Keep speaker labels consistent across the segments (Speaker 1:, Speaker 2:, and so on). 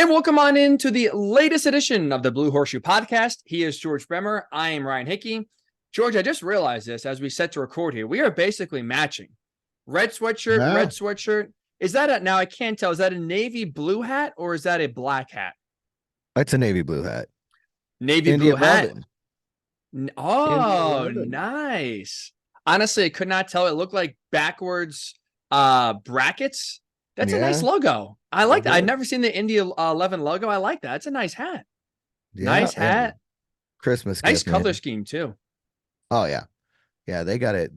Speaker 1: And welcome on into the latest edition of the Blue Horseshoe Podcast. He is George Bremer. I am Ryan Hickey. George, I just realized this as we set to record here. We are basically matching. Red sweatshirt,
Speaker 2: Yeah,
Speaker 1: red sweatshirt. Is that now I can't tell. Is that a navy blue hat or is that a black hat?
Speaker 2: it's a navy blue hat.
Speaker 1: Navy
Speaker 2: Indy
Speaker 1: blue hat.
Speaker 2: 11. Indy
Speaker 1: Oh,
Speaker 2: 11.
Speaker 1: nice. Honestly, I could not tell. It looked like backwards brackets. That's a nice
Speaker 2: Yeah,
Speaker 1: logo. I like
Speaker 2: it
Speaker 1: that. I've
Speaker 2: is.
Speaker 1: never seen the Indy 11 logo. I like that. It's a nice hat.
Speaker 2: Yeah,
Speaker 1: Nice
Speaker 2: hey,
Speaker 1: hat.
Speaker 2: Christmas
Speaker 1: Nice
Speaker 2: gift,
Speaker 1: color
Speaker 2: man.
Speaker 1: scheme too.
Speaker 2: Oh yeah, yeah. They got it.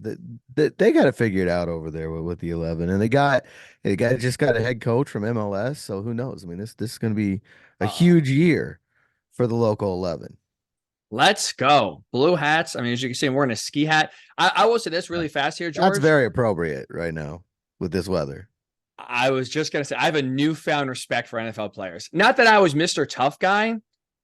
Speaker 2: They got it figured out over there with the 11, and they just got a head coach from MLS. So who knows? I mean, this is going to be a
Speaker 1: Uh,
Speaker 2: huge year for the local 11.
Speaker 1: let's go. Blue hats. I mean, as you can see, I'm wearing a ski hat. I will say this really fast here,
Speaker 2: That's
Speaker 1: George.
Speaker 2: very appropriate right now with this weather.
Speaker 1: I was just gonna say I have a newfound respect for NFL players. Not that I was Mr. Tough Guy,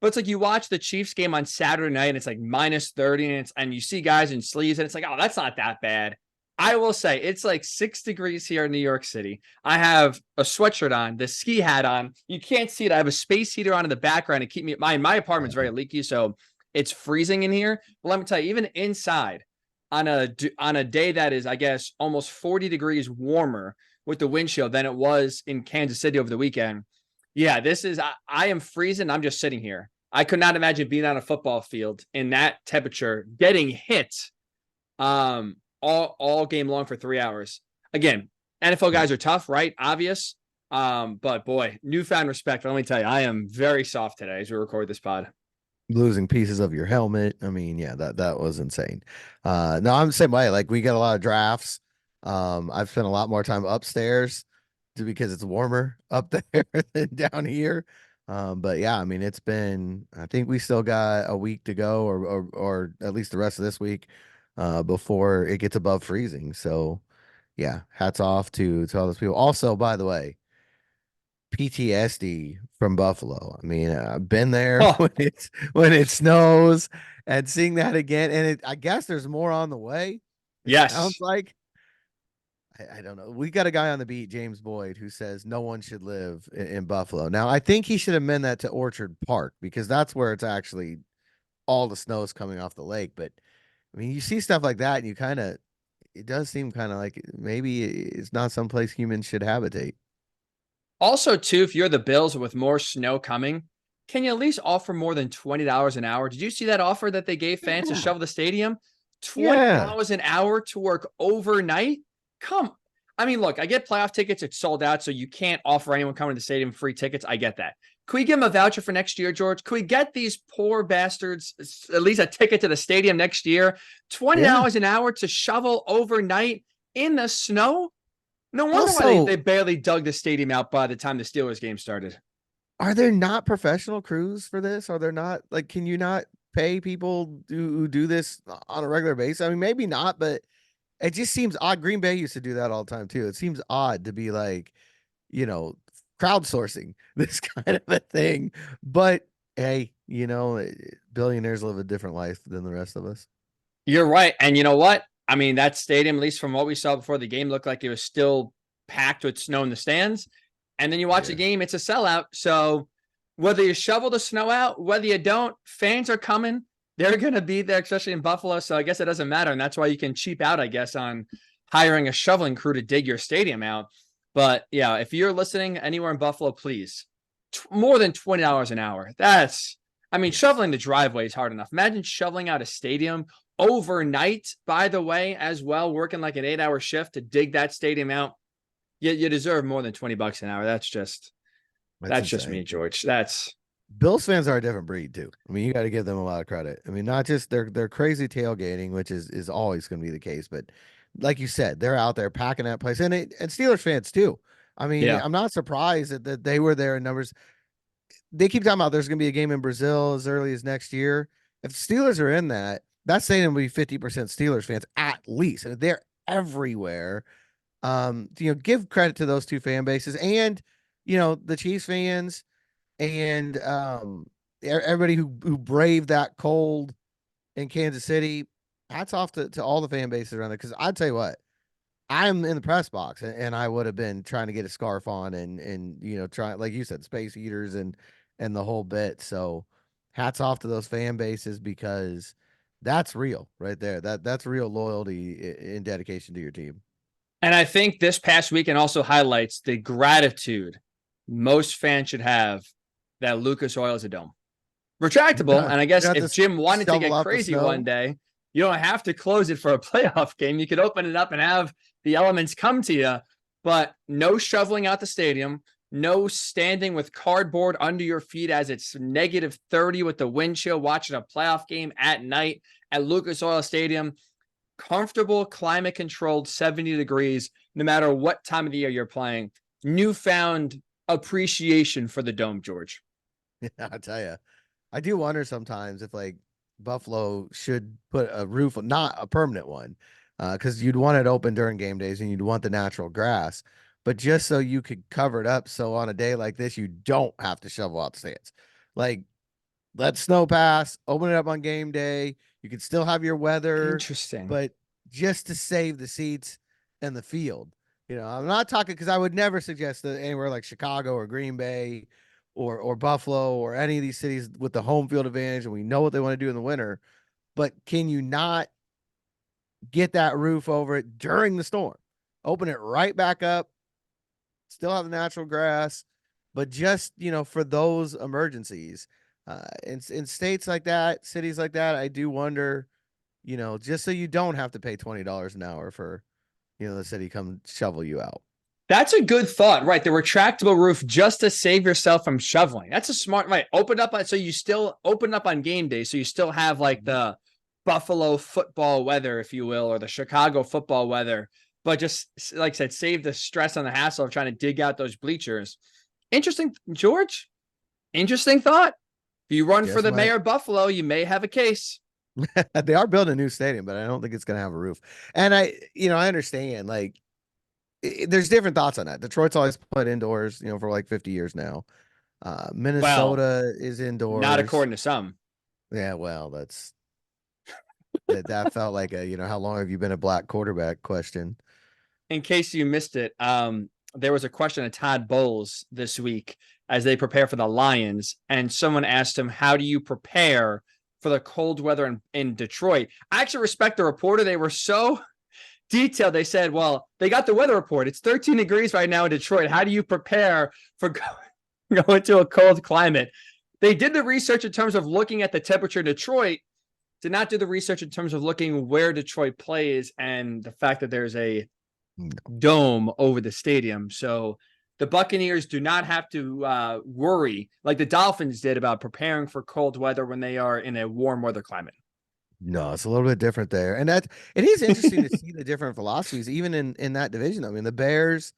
Speaker 1: but it's like you watch the Chiefs game on Saturday night and it's like minus 30 and you see guys in sleeves and it's like, oh, that's not that bad. I will say it's like 6 degrees here in New York City. I have a sweatshirt on, the ski hat on. You can't see it. I have a space heater on in the background to keep me. My apartment's very leaky, so it's freezing in here. But let me tell you, even inside on a day that is, I guess, almost 40 degrees warmer with the windshield than it was in Kansas City over the weekend. Yeah, this is I am freezing. I'm just sitting here. I could not imagine being on a football field in that temperature, getting hit all game long for 3 hours. Again, NFL guys are tough, right? Obvious. But boy, newfound respect. Let me tell you, I am very soft today as we record this pod.
Speaker 2: Losing pieces of your helmet. I mean, yeah, that was insane. No, I'm the same way. Like we get a lot of drafts. I've spent a lot more time upstairs because it's warmer up there than down here. But yeah, I mean, I think we still got a week to go or at least the rest of this week, before it gets above freezing. So yeah, hats off to all those people. Also, by the way, PTSD from Buffalo. I mean, I've been there
Speaker 1: Oh,
Speaker 2: when it snows and seeing that again. And I guess there's more on the way. It sounds
Speaker 1: yes.
Speaker 2: like. I don't know. We got a guy on the beat, James Boyd, who says no one should live in Buffalo. Now, I think he should amend that to Orchard Park because that's where it's actually all the snow is coming off the lake. But I mean, you see stuff like that, and it does seem kind of like maybe it's not someplace humans should habitate.
Speaker 1: Also, too, if you're the Bills with more snow coming, can you at least offer more than $20 an hour? Did you see that offer that they gave fans to
Speaker 2: Yeah.
Speaker 1: shovel the stadium?
Speaker 2: Yeah.
Speaker 1: $20 an hour to work overnight? Come. I mean, look, I get playoff tickets. It's sold out, so you can't offer anyone coming to the stadium free tickets. I get that. Can we give them a voucher for next year, George? Can we get these poor bastards at least a ticket to the stadium next year?
Speaker 2: Yeah.
Speaker 1: $20 an hour to shovel overnight in the snow? No wonder why they
Speaker 2: Also,
Speaker 1: barely dug the stadium out by the time the Steelers game started.
Speaker 2: are there not professional crews for this? Are there not like can you not pay people who do this on a regular basis? I mean, maybe not, but it just seems odd. Green Bay used to do that all the time too. It seems odd to be like, you know, crowdsourcing this kind of a thing. But hey, billionaires live a different life than the rest of us.
Speaker 1: You're right. And you know what? I mean, that stadium, at least from what we saw before the game, looked like it was still packed with snow in the stands. And then you watch the
Speaker 2: Yeah.
Speaker 1: game, it's a sellout. So whether you shovel the snow out, whether you don't, fans are coming. They're going to be there, especially in Buffalo. So I guess it doesn't matter. And that's why you can cheap out, I guess, on hiring a shoveling crew to dig your stadium out. But yeah, if you're listening anywhere in Buffalo, please, more than $20 an hour. I mean,
Speaker 2: Yes.
Speaker 1: shoveling the driveway is hard enough. Imagine shoveling out a stadium overnight, by the way, as well, working like an 8-hour shift to dig that stadium out. You deserve more than $20 an hour.
Speaker 2: That's
Speaker 1: That's just me,
Speaker 2: insane.
Speaker 1: George. That's
Speaker 2: Bills fans are a different breed too. I mean, you got to give them a lot of credit. I mean, not just their crazy tailgating, which is always going to be the case, but like you said, they're out there packing that place, and Steelers fans too. I mean,
Speaker 1: yeah.
Speaker 2: I'm not surprised that they were there in numbers. They keep talking about there's going to be a game in Brazil as early as next year. If the Steelers are in that, that's saying it'll be 50% Steelers fans at least, and they're everywhere. Give credit to those two fan bases, and the Chiefs fans and everybody who braved that cold in Kansas City. Hats off to all the fan bases around there. Because I'd tell you what, I'm in the press box, and I would have been trying to get a scarf on and try, like you said, space heaters and the whole bit. So hats off to those fan bases, because that's real right there. That's real loyalty and dedication to your team.
Speaker 1: And I think this past weekend also highlights the gratitude most fans should have that Lucas Oil is a dome. Retractable. And I
Speaker 2: You
Speaker 1: guess
Speaker 2: don't have
Speaker 1: if
Speaker 2: to
Speaker 1: Jim wanted to
Speaker 2: shovel
Speaker 1: get
Speaker 2: out the
Speaker 1: crazy one
Speaker 2: snow.
Speaker 1: day, you don't have to close it for a playoff game. You could open it up and have the elements come to you, but no shoveling out the stadium, no standing with cardboard under your feet as it's -30 with the wind chill watching a playoff game at night at Lucas Oil Stadium. Comfortable, climate controlled, 70 degrees, no matter what time of the year you're playing. Newfound appreciation for the dome, George.
Speaker 2: Yeah, I tell you, I do wonder sometimes if like Buffalo should put a roof, not a permanent one, because you'd want it open during game days and you'd want the natural grass, but just so you could cover it up. So on a day like this, you don't have to shovel out the stands. Like, let snow pass, open it up on game day. You can still have your weather,
Speaker 1: Interesting.
Speaker 2: but just to save the seats and the field. I'm not talking, because I would never suggest that anywhere like Chicago or Green Bay or Buffalo or any of these cities with the home field advantage, and we know what they want to do in the winter. But can you not get that roof over it during the storm? Open it right back up, still have the natural grass, but just for those emergencies. In states like that, cities like that, I do wonder, just so you don't have to pay $20 an hour for the city come shovel you out.
Speaker 1: That's a good thought, right? The retractable roof just to save yourself from shoveling. That's a smart, right? Open up on, so you still open up on game day, so you still have like the Buffalo football weather, if you will, or the Chicago football weather, but just like I said, save the stress and the hassle of trying to dig out those bleachers. Interesting, George. Interesting thought. If you run for
Speaker 2: Yes,
Speaker 1: the
Speaker 2: my
Speaker 1: mayor of Buffalo, you may have a case.
Speaker 2: they are building a new stadium, but I don't think it's going to have a roof. And I understand, like, there's different thoughts on that. Detroit's always played indoors, for like 50 years now.
Speaker 1: Well,
Speaker 2: Minnesota is
Speaker 1: not
Speaker 2: indoors.
Speaker 1: according to some.
Speaker 2: Yeah, well, that felt like a, how long have you been a black quarterback question.
Speaker 1: In case you missed it, there was a question of Todd Bowles this week as they prepare for the Lions, and someone asked him, "How do you prepare for the cold weather in Detroit?" I actually respect the reporter. They were so detailed. They said, "Well, they got the weather report. It's 13 degrees right now in Detroit. How do you prepare for going to a cold climate?" They did the research in terms of looking at the temperature in Detroit, did not do the research in terms of looking where Detroit plays and the fact that there's a dome over the stadium. So the Buccaneers do not have to worry like the Dolphins did about preparing for cold weather when they are in a warm weather climate.
Speaker 2: No, it's a little bit different there. And it is interesting to see the different philosophies, even in that division. I mean, the Bears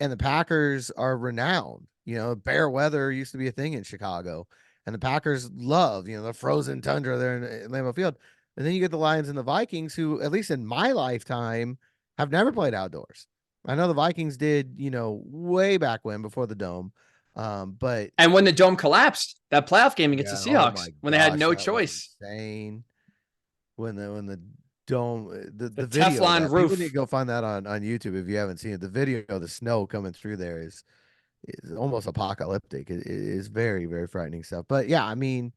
Speaker 2: and the Packers are renowned. Bear weather used to be a thing in Chicago, and the Packers love, the frozen tundra there in Lambeau Field. And then you get the Lions and the Vikings, who, at least in my lifetime, have never played outdoors. I know the Vikings did, way back when, before the dome. But
Speaker 1: And when the dome collapsed, that playoff game against
Speaker 2: yeah,
Speaker 1: the
Speaker 2: oh
Speaker 1: Seahawks,
Speaker 2: my
Speaker 1: when they had
Speaker 2: gosh,
Speaker 1: no
Speaker 2: that was
Speaker 1: choice,
Speaker 2: insane. When the dome,
Speaker 1: the
Speaker 2: the video of
Speaker 1: Teflon
Speaker 2: that, people need to
Speaker 1: roof.
Speaker 2: go find that on YouTube if you haven't seen it. The video of the snow coming through there is almost apocalyptic. It is very, very frightening stuff. But yeah, I mean,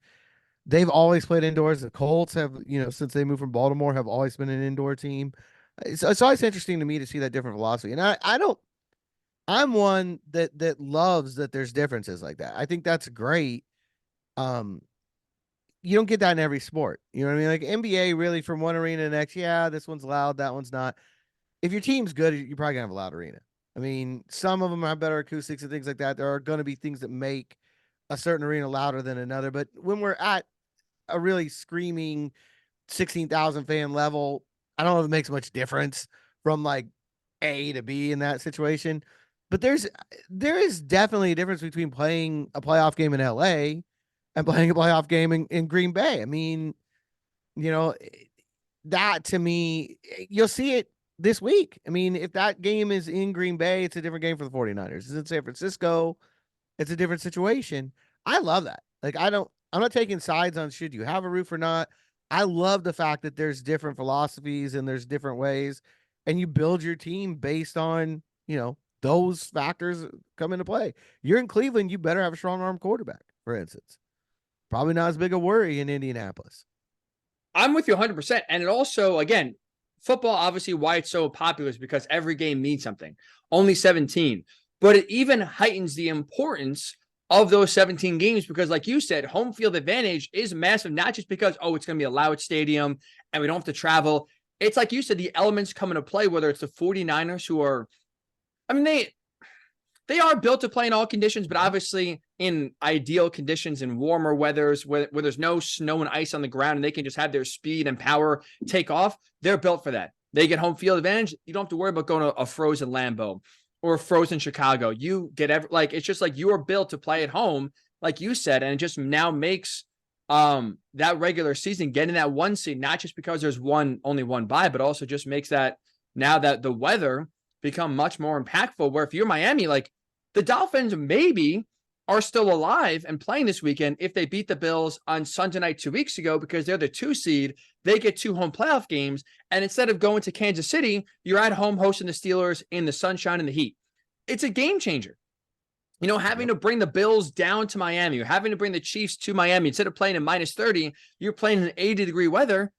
Speaker 2: they've always played indoors. The Colts have, since they moved from Baltimore, have always been an indoor team. It's always interesting to me to see that different philosophy. And I don't, I'm one that loves that there's differences like that. I think that's great. Um, you don't get that in every sport. You know what I mean? Like NBA, really, from one arena to the next. Yeah, this one's loud, that one's not. If your team's good, you're probably gonna have a loud arena. I mean, some of them have better acoustics and things like that. There are going to be things that make a certain arena louder than another. But when we're at a really screaming 16,000 fan level, I don't know if it makes much difference from like A to B in that situation. But there is definitely a difference between playing a playoff game in LA and playing a playoff game in Green Bay. I mean, you know, that to me, you'll see it this week. I mean, if that game is in Green Bay, it's a different game for the 49ers. It's in San Francisco, it's a different situation. I love that. Like, I'm not taking sides on should you have a roof or not. I love the fact that there's different philosophies and there's different ways. and you build your team based on, those factors come into play. You're in Cleveland, you better have a strong arm quarterback, for instance. Probably not as big a worry in Indianapolis.
Speaker 1: I'm with you 100%. And it also, again, football, obviously, why it's so popular is because every game means something. Only 17. But it even heightens the importance of those 17 games because, like you said, home field advantage is massive, not just because, it's going to be a loud stadium and we don't have to travel. It's like you said, the elements come into play, whether it's the 49ers who are, I mean, they are built to play in all conditions, but obviously in ideal conditions in warmer weathers where there's no snow and ice on the ground and they can just have their speed and power take off, they're built for that. They get home field advantage. You don't have to worry about going to a frozen Lambeau or a frozen Chicago. You get it's just like you are built to play at home, like you said, and it just now makes that regular season getting that one seed, not just because there's only one bye, but also just makes that now that the weather become much more impactful. Where if you're Miami, like the Dolphins maybe are still alive and playing this weekend if they beat the Bills on Sunday night 2 weeks ago because they're the 2 seed. They get 2 home playoff games. And instead of going to Kansas City, you're at home hosting the Steelers in the sunshine and the heat. It's a game changer. Having to bring the Bills down to Miami, or having to bring the Chiefs to Miami, instead of playing in minus 30, you're playing in 80-degree weather.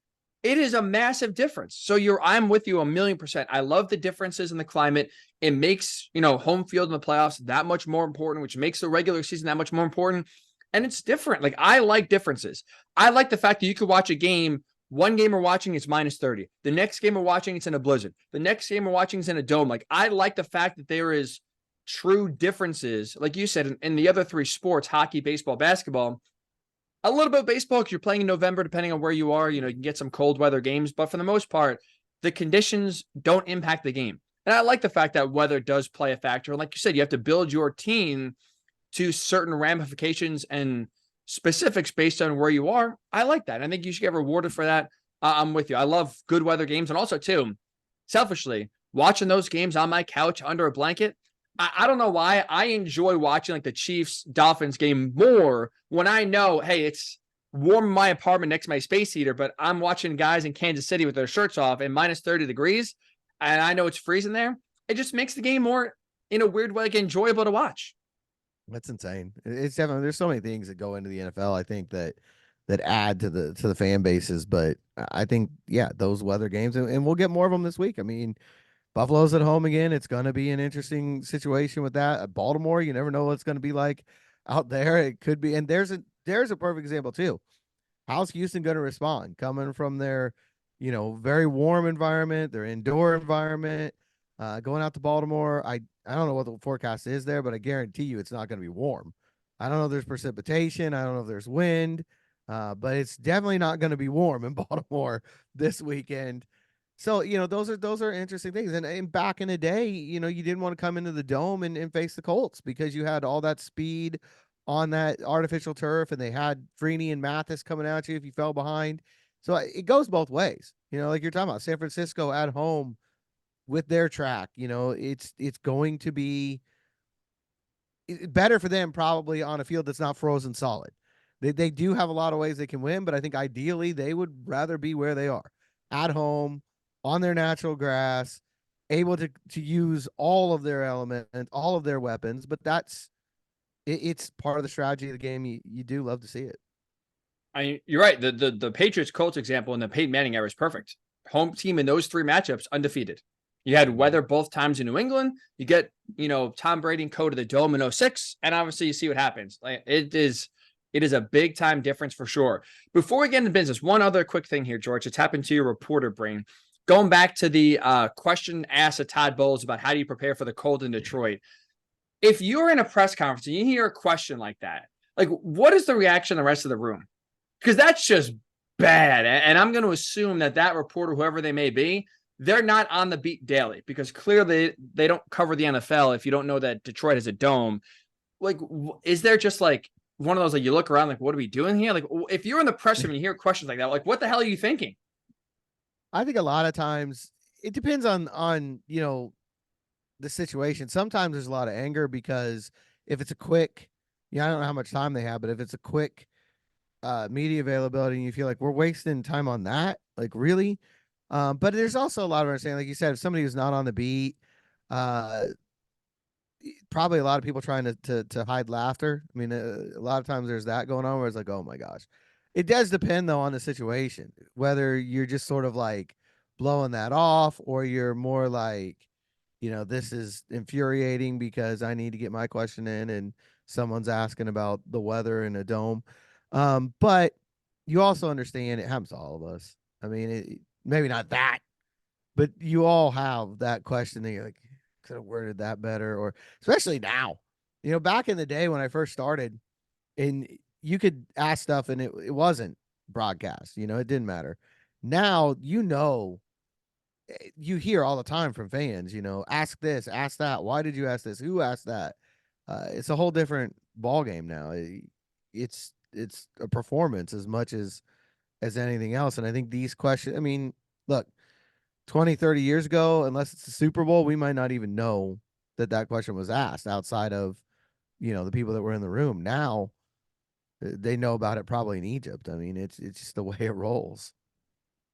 Speaker 1: It is a massive difference. So I'm with you 1,000,000%. I love the differences in the climate. It makes, home field in the playoffs that much more important, which makes the regular season that much more important. And it's different. Like, I like differences. I like the fact that you could watch a game. One game we're watching is minus 30. The next game we're watching, it's in a blizzard. The next game we're watching is in a dome. Like, I like the fact that there is true differences. Like you said, in the other 3 sports, hockey, baseball, basketball, a little bit of baseball because you're playing in November, depending on where you are. You can get some cold weather games, but for the most part, the conditions don't impact the game. And I like the fact that weather does play a factor. And like you said, you have to build your team to certain ramifications and specifics based on where you are. I like that. I think you should get rewarded for that. I'm with you. I love good weather games. And also, too, selfishly, watching those games on my couch under a blanket, I don't know why. I enjoy watching like the Chiefs Dolphins game more when I know, hey, it's warm in my apartment next to my space heater, but I'm watching guys in Kansas City with their shirts off and minus 30 degrees, and I know it's freezing there. It just makes the game more, in a weird way, like, enjoyable to watch.
Speaker 2: That's insane. It's definitely, there's so many things that go into the NFL. I think that add to the fan bases, but I think those weather games, and we'll get more of them this week. I mean, Buffalo's at home again. It's going to be an interesting situation with that. At Baltimore, you never know what it's going to be like out there. It could be, and there's a perfect example too. How's Houston going to respond coming from their, very warm environment, their indoor environment, going out to Baltimore? I don't know what the forecast is there, but I guarantee you it's not going to be warm. I don't know if there's precipitation. I don't know if there's wind, but it's definitely not going to be warm in Baltimore this weekend. So, those are interesting things. And back in the day, you didn't want to come into the dome and face the Colts because you had all that speed on that artificial turf, and they had Freeney and Mathis coming at you if you fell behind. So it goes both ways. Like you're talking about San Francisco at home with their track, it's going to be better for them probably on a field that's not frozen solid. They do have a lot of ways they can win, but I think ideally they would rather be where they are, at home, on their natural grass, able to use all of their elements, all of their weapons. But it's part of the strategy of the game. You do love to see it.
Speaker 1: You're right. The Patriots Colts example in the Peyton Manning era is perfect. Home team in those 3 matchups, undefeated. You had weather both times in New England. You get, Tom Brady and co to the Dome in 06, and obviously you see what happens. Like, it is a big time difference for sure. Before we get into business, one other quick thing here, George. It's happened to your reporter brain. Going back to the question asked of Todd Bowles about how do you prepare for the cold in Detroit. If you're in a press conference and you hear a question like that, like, what is the reaction of the rest of the room? Because that's just bad. And I'm going to assume that reporter, whoever they may be, they're not on the beat daily because clearly they don't cover the NFL if you don't know that Detroit has a dome. Like, is there just like one of those, like, you look around, like, what are we doing here? Like, if you're in the press room and you hear questions like that, like, what the hell are you thinking?
Speaker 2: I think a lot of times it depends on the situation. Sometimes there's a lot of anger because if it's a quick, I don't know how much time they have, but if it's a quick media availability and you feel like we're wasting time on that, like, really, But there's also a lot of understanding, like you said, if somebody who's not on the beat, uh, probably a lot of people trying to hide laughter. I mean, a lot of times there's that going on where it's like, oh my gosh. It does depend though on the situation, whether you're just sort of like blowing that off or you're more like, this is infuriating because I need to get my question in and someone's asking about the weather in a dome. But you also understand it happens to all of us. I mean, maybe not that, but you all have that question that you're like, could have worded that better, or especially now. Back in the day when I first started, and you could ask stuff and it wasn't broadcast, it didn't matter. Now, you hear all the time from fans, ask this, ask that. Why did you ask this? Who asked that? It's a whole different ball game now. It's a performance as much as anything else. And I think these questions, I mean, look, 20, 30 years ago, unless it's the Super Bowl, we might not even know that question was asked outside of, the people that were in the room. Now they know about it probably in Egypt. I mean, it's just the way it rolls.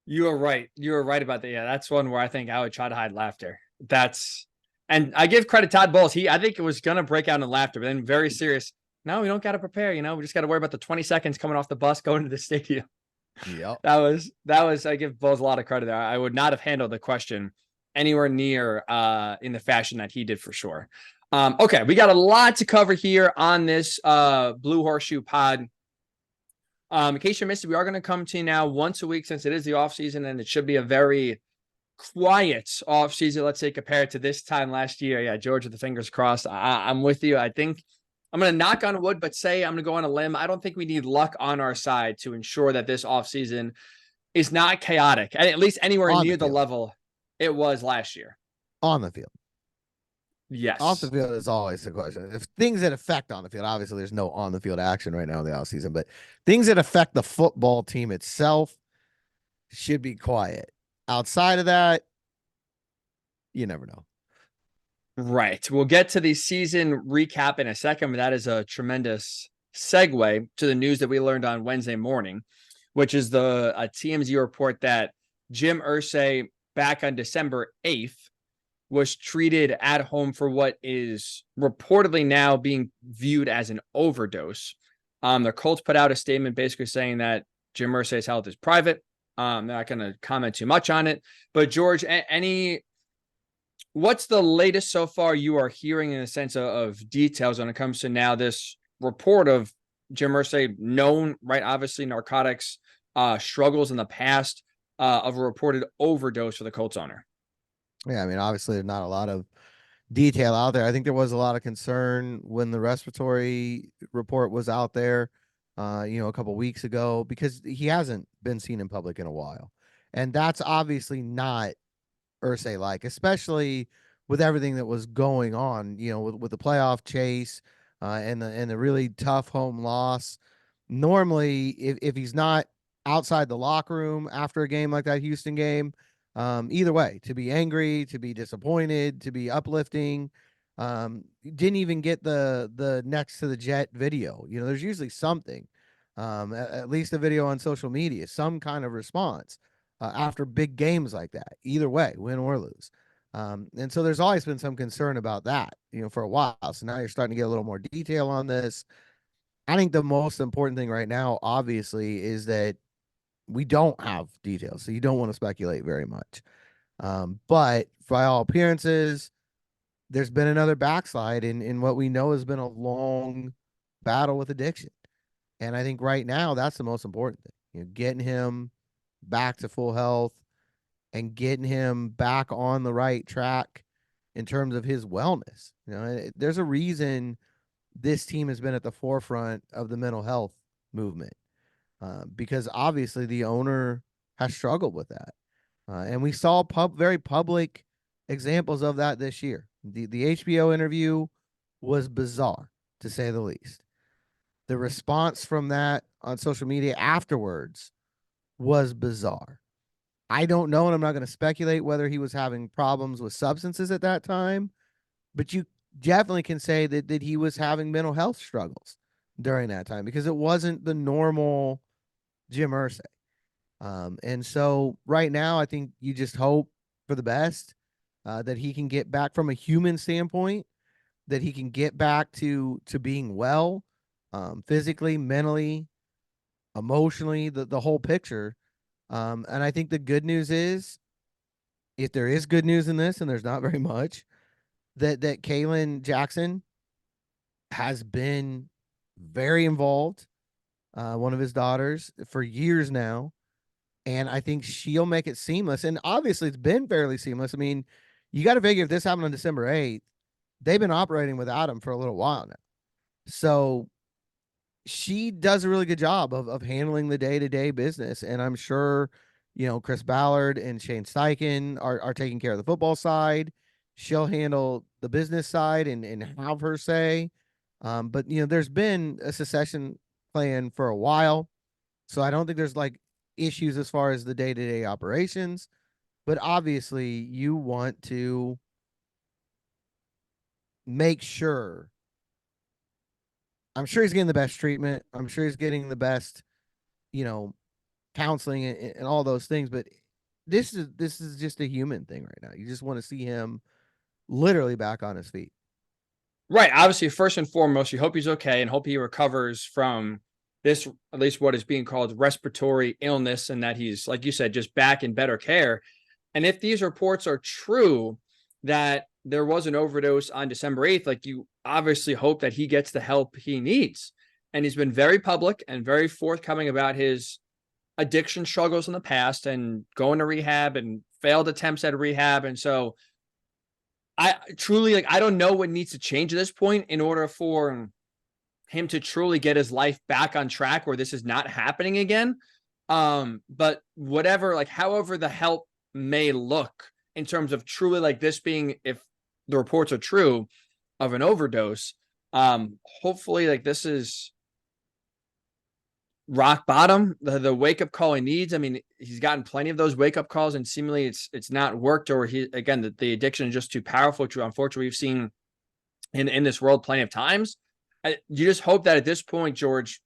Speaker 1: You are right. You are right about that. Yeah, that's one where I think I would try to hide laughter. And I give credit to Todd Bowles. I think it was gonna break out in laughter, but then very serious. No, we don't got to prepare. We just got to worry about the 20 seconds coming off the bus going to the stadium.
Speaker 2: Yep.
Speaker 1: That was. I give Bowles a lot of credit there. I would not have handled the question anywhere near in the fashion that he did for sure. Okay, we got a lot to cover here on this Blue Horseshoe pod. In case you missed it, we are going to come to you now once a week since it is the off season, and it should be a very quiet off season. Let's say compared to this time last year. Yeah, George with the fingers crossed. I'm with you. I think I'm going to knock on wood, but say I'm going to go on a limb. I don't think we need luck on our side to ensure that this off season is not chaotic, at least anywhere
Speaker 2: On
Speaker 1: near
Speaker 2: the
Speaker 1: the
Speaker 2: field.
Speaker 1: level it was last year.
Speaker 2: On the field. Off the
Speaker 1: Yes.
Speaker 2: field is always the question. If things that affect on the field, obviously there's no on the field action right now in the off season, but things that affect the football team itself should be quiet. Outside of that, you never know.
Speaker 1: Right. We'll get to the season recap in a second, but that is a tremendous segue to the news that we learned on Wednesday morning, which is the TMZ report that Jim Irsay back on December 8th was treated at home for what is reportedly now being viewed as an overdose. The Colts put out a statement basically saying that Jim Irsay's health is private. I'm not going to comment too much on it. But George, what's the latest so far you are hearing in the sense of details when it comes to now this report of Jim Irsay, known, right? Obviously, narcotics struggles in the past of a reported overdose for the Colts owner.
Speaker 2: Yeah, I mean, obviously, there's not a lot of detail out there. I think there was a lot of concern when the respiratory report was out there, a couple weeks ago, because he hasn't been seen in public in a while. And that's obviously not Irsay like, especially with everything that was going on, with the playoff chase and the really tough home loss. Normally, if he's not outside the locker room after a game like that Houston game, either way, to be angry, to be disappointed, to be uplifting, didn't even get the next to the jet video. There's usually something, at least a video on social media, some kind of response after big games like that, either way, win or lose. And so there's always been some concern about that, for a while. So now you're starting to get a little more detail on this. I think the most important thing right now, obviously, is that we don't have details. So you don't want to speculate very much. But by all appearances, there's been another backslide in what we know has been a long battle with addiction. And I think right now that's the most important thing. Getting him back to full health and getting him back on the right track in terms of his wellness. There's a reason this team has been at the forefront of the mental health movement because obviously the owner has struggled with that. And we saw very public examples of that this year. The HBO interview was bizarre, to say the least. The response from that on social media afterwards was bizarre. I don't know, and I'm not going to speculate whether he was having problems with substances at that time, but you definitely can say that he was having mental health struggles during that time because it wasn't the normal Jim Irsay. And so right now, I think you just hope for the best, that he can get back from a human standpoint, that he can get back to being well, physically, mentally, emotionally, the whole picture. And I think the good news is, if there is good news in this, and there's not very much, that Kalen Jackson has been very involved, one of his daughters, for years now. And I think she'll make it seamless. And obviously, it's been fairly seamless. I mean, you got to figure if this happened on December 8th, they've been operating without him for a little while now. So she does a really good job of handling the day to day business. And I'm sure, Chris Ballard and Shane Steichen are taking care of the football side. She'll handle the business side and have her say. But, there's been a succession plan for a while. So I don't think there's like issues as far as the day to day operations. But obviously, you want to make sure. I'm sure he's getting the best treatment. I'm sure he's getting the best, you know, counseling and all those things. But this is just a human thing right now. You just want to see him literally back on his feet.
Speaker 1: Right. Obviously, first and foremost, you hope he's okay and hope he recovers from this, at least what is being called respiratory illness, and that he's, like you said, just back in better care. And if these reports are true that there was an overdose on December 8th, like, you obviously hope that he gets the help he needs. And he's been very public and very forthcoming about his addiction struggles in the past and going to rehab and failed attempts at rehab. And so I truly, like, I don't know what needs to change at this point in order for him to truly get his life back on track where this is not happening again. But whatever, like, however the help may look in terms of truly, like, this being, if the reports are true, of an overdose, hopefully, like, this is rock bottom, the wake up call he needs. I mean, he's gotten plenty of those wake up calls, and seemingly it's not worked, or he, again, the addiction is just too powerful, which unfortunately we've seen in this world plenty of times. You just hope that at this point, George,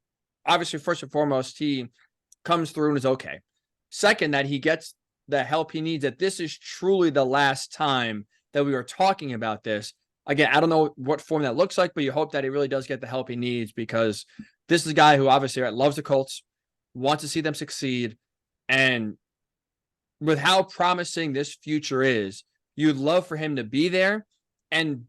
Speaker 1: obviously, first and foremost, he comes through and is okay. Second, that he gets the help he needs, that this is truly the last time that we are talking about this. Again, I don't know what form that looks like, but you hope that he really does get the help he needs, because this is a guy who obviously, right, loves the Colts, wants to see them succeed. And with how promising this future is, you'd love for him to be there and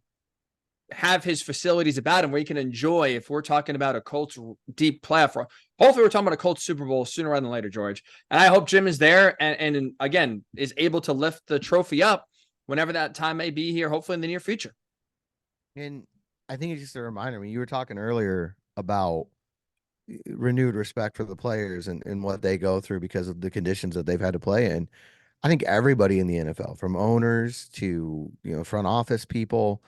Speaker 1: have his facilities about him where he can enjoy, if we're talking about a Colts deep playoff. Hopefully we're talking about a Colts Super Bowl sooner rather than later, George. And I hope Jim is there and again, is able to lift the trophy up whenever that time may be here, hopefully in the near future.
Speaker 2: And I think it's just a reminder. I mean, you were talking earlier about renewed respect for the players and what they go through because of the conditions that they've had to play in. I think everybody in the NFL, from owners to, front office people,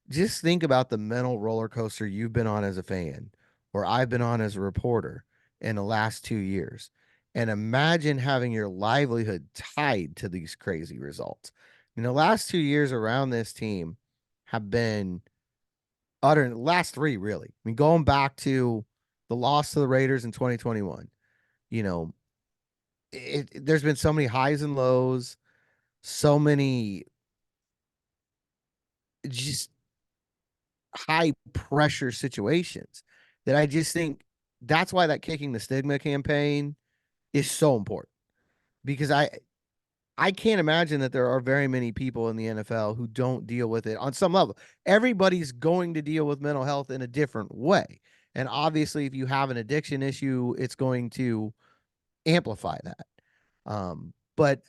Speaker 2: just think about the mental roller coaster you've been on as a fan, or I've been on as a reporter in the last 2 years. And imagine having your livelihood tied to these crazy results. The last 2 years around this team have been utter, last three, really. I mean, going back to the loss to the Raiders in 2021, you know, there's been so many highs and lows, so many just high pressure situations that I just think that's why that Kicking the Stigma campaign is so important, because I can't imagine that there are very many people in the NFL who don't deal with it on some level. Everybody's going to deal with mental health in a different way. And obviously, if you have an addiction issue, it's going to amplify that. But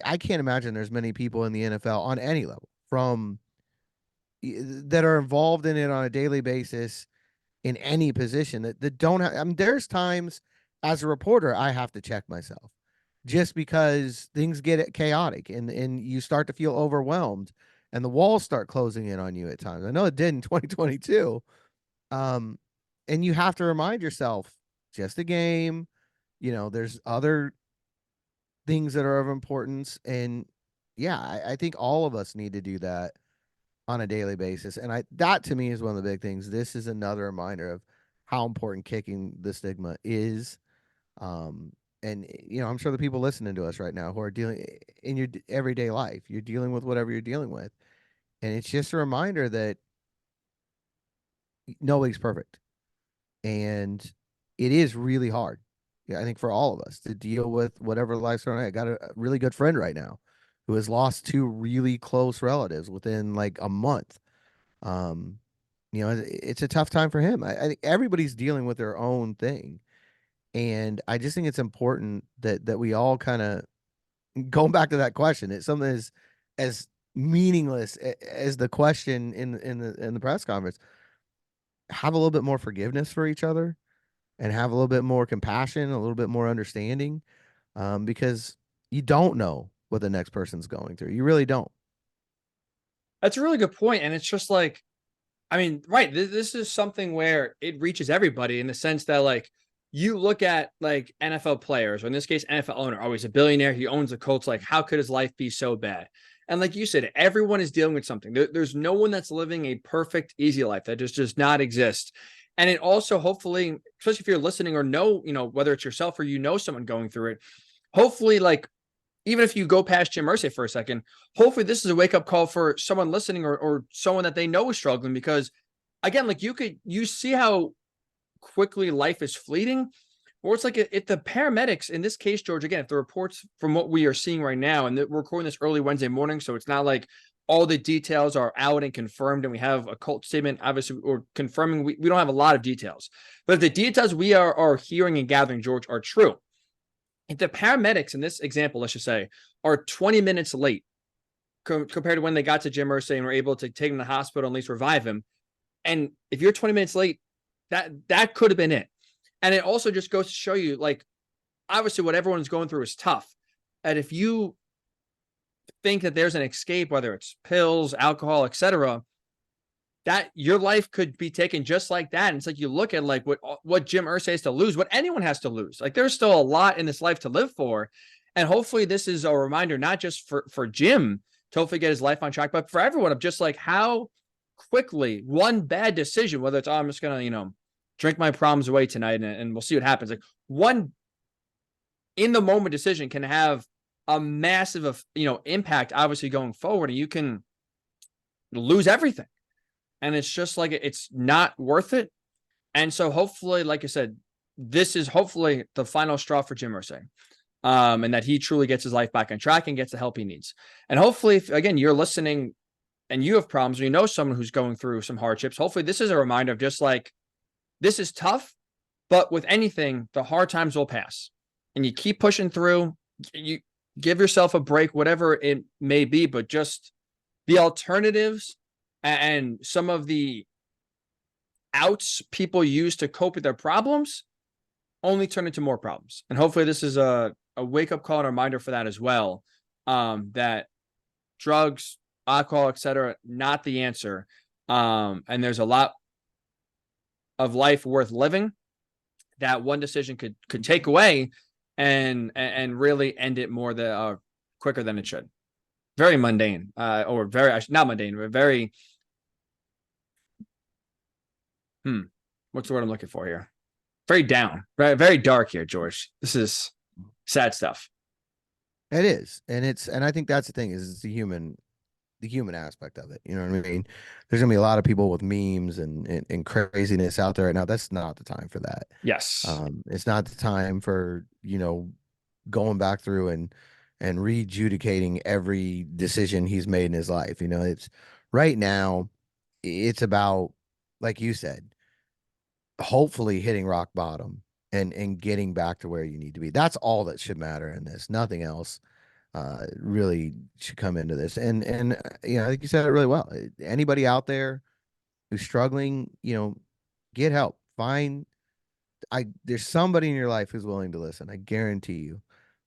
Speaker 2: I can't imagine there's many people in the NFL on any level from that are involved in it on a daily basis in any position that don't have. I mean, there's times as a reporter I have to check myself just because things get chaotic and you start to feel overwhelmed and the walls start closing in on you at times. I know it did in 2022. Um, and you have to remind yourself, just a game, there's other things that are of importance. And yeah, I think all of us need to do that on a daily basis. And that to me is one of the big things. This is another reminder of how important Kicking the Stigma is. Um, and I'm sure the people listening to us right now who are dealing in your everyday life, you're dealing with whatever you're dealing with. And it's just a reminder that nobody's perfect. And it is really hard. Yeah, I think for all of us to deal with whatever life's throwing at. I got a really good friend right now who has lost two really close relatives within like a month. Um, it's a tough time for him. I think everybody's dealing with their own thing. And I just think it's important that we all kind of, going back to that question, it's something as meaningless as the question in the press conference. Have a little bit more forgiveness for each other and have a little bit more compassion, a little bit more understanding, because you don't know what the next person's going through. You really don't.
Speaker 1: That's a really good point. And it's just like, I mean, right. This is something where it reaches everybody in the sense that, like, you look at like NFL players, or in this case, NFL owner, always a billionaire. He owns the Colts. Like, how could his life be so bad? And like you said, everyone is dealing with something. There's no one that's living a perfect, easy life. That just does not exist. And it also, hopefully, especially if you're listening or know, whether it's yourself or someone going through it, hopefully, like, even if you go past Jim Irsay for a second, hopefully this is a wake up call for someone listening, or someone that they know is struggling. Because again, like, you see how quickly life is fleeting, or it's like, if the paramedics in this case, George, again, if the reports from what we are seeing right now, and we're recording this early Wednesday morning, so it's not like all the details are out and confirmed, and we have a cult statement, obviously, or confirming, we don't have a lot of details. But if the details we are hearing and gathering, George, are true, if the paramedics in this example, let's just say, are 20 minutes late compared to when they got to Jim Irsay and were able to take him to the hospital and at least revive him, and if you're 20 minutes late, that could have been it. And it also just goes to show you, like, obviously what everyone's going through is tough. And if you think that there's an escape, whether it's pills, alcohol, etc., that your life could be taken just like that. And it's like, you look at like what Jim Irsay has to lose, what anyone has to lose. Like, there's still a lot in this life to live for. And hopefully this is a reminder, not just for Jim to hopefully get his life on track, but for everyone, of just like how quickly one bad decision, whether it's, oh, I'm just going to, drink my problems away tonight and we'll see what happens. Like, one in the moment decision can have a massive, impact, obviously, going forward, and you can lose everything. And it's just like, it's not worth it. And so hopefully, like I said, this is hopefully the final straw for Jim Irsay. And that he truly gets his life back on track and gets the help he needs. And hopefully, if, again, you're listening and you have problems, or someone who's going through some hardships, hopefully this is a reminder of just like, this is tough, but with anything, the hard times will pass. And you keep pushing through. You give yourself a break, whatever it may be, but just the alternatives and some of the outs people use to cope with their problems only turn into more problems. And hopefully this is a wake-up call and a reminder for that as well, that drugs, alcohol, etc., not the answer. And there's a lot of life worth living that one decision could take away and really end it more quicker than it should. Very mundane, or very, not mundane, but very, what's the word I'm looking for here? Very down, very, very dark here, George. This is sad stuff.
Speaker 2: It is. And I think that's the thing, is it's the human aspect of it. You know what I mean? There's gonna be a lot of people with memes and craziness out there right now. That's not the time for that.
Speaker 1: Yes.
Speaker 2: It's not the time for, going back through and rejudicating every decision he's made in his life. It's right now, it's about, like you said, hopefully hitting rock bottom and getting back to where you need to be. That's all that should matter in this. Nothing else really should come into this. And I think you said it really well. Anybody out there who's struggling, get help. There's somebody in your life who's willing to listen. I guarantee you.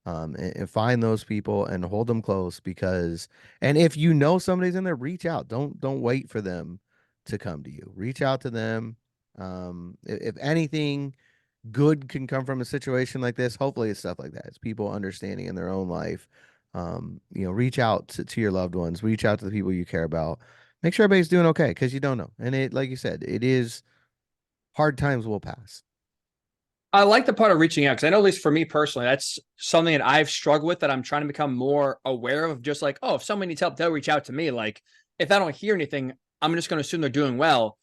Speaker 2: And find those people and hold them close, and if somebody's in there, reach out. Don't wait for them to come to you. Reach out to them. If anything good can come from a situation like this, hopefully it's stuff like that. It's people understanding in their own life. Reach out to your loved ones, reach out to the people you care about. Make sure everybody's doing okay, because you don't know. And like you said, it is, hard times will pass.
Speaker 1: I like the part of reaching out because I know, at least for me personally, that's something that I've struggled with that I'm trying to become more aware of. Just like, oh, if someone needs help, they'll reach out to me. Like, if I don't hear anything, I'm just going to assume they're doing well.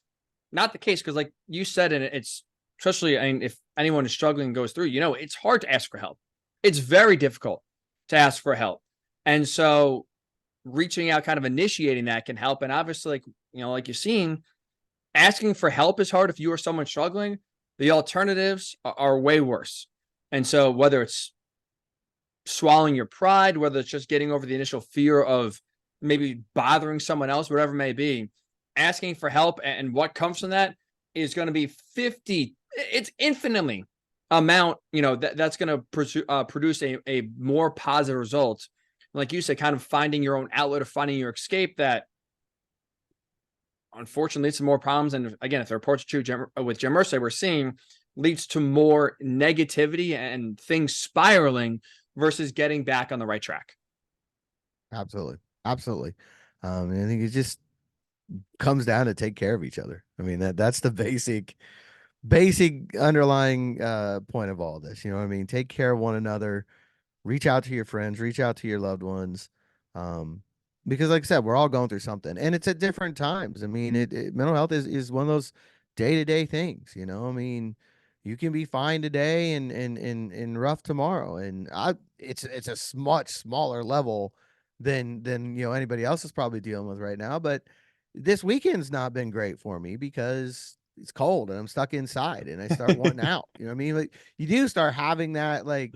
Speaker 1: Not the case because, like you said, and it's especially, I mean, if anyone is struggling and goes through, it's hard to ask for help. It's very difficult to ask for help, and so reaching out, kind of initiating that can help. And obviously, like you've seen, asking for help is hard if you are someone struggling. The alternatives are way worse. And so whether it's swallowing your pride, whether it's just getting over the initial fear of maybe bothering someone else, whatever it may be, asking for help and what comes from that is going to be 50. It's infinitely amount, that's going to produce a more positive result. Like you said, kind of finding your own outlet or finding your escape that unfortunately leads to more problems. And again, if the reports are true with Jim Irsay, we're seeing leads to more negativity and things spiraling versus getting back on the right track.
Speaker 2: Absolutely. Absolutely. I think it just comes down to take care of each other. I mean, that's the basic underlying point of all this. You know what I mean? Take care of one another, reach out to your friends, reach out to your loved ones. Because like I said, we're all going through something and it's at different times. I mean, mental health is one of those day-to-day things, I mean, you can be fine today and rough tomorrow. And it's a much smaller level than anybody else is probably dealing with right now. But this weekend's not been great for me because it's cold and I'm stuck inside and I start wanting out. You know what I mean? Like you do start having that like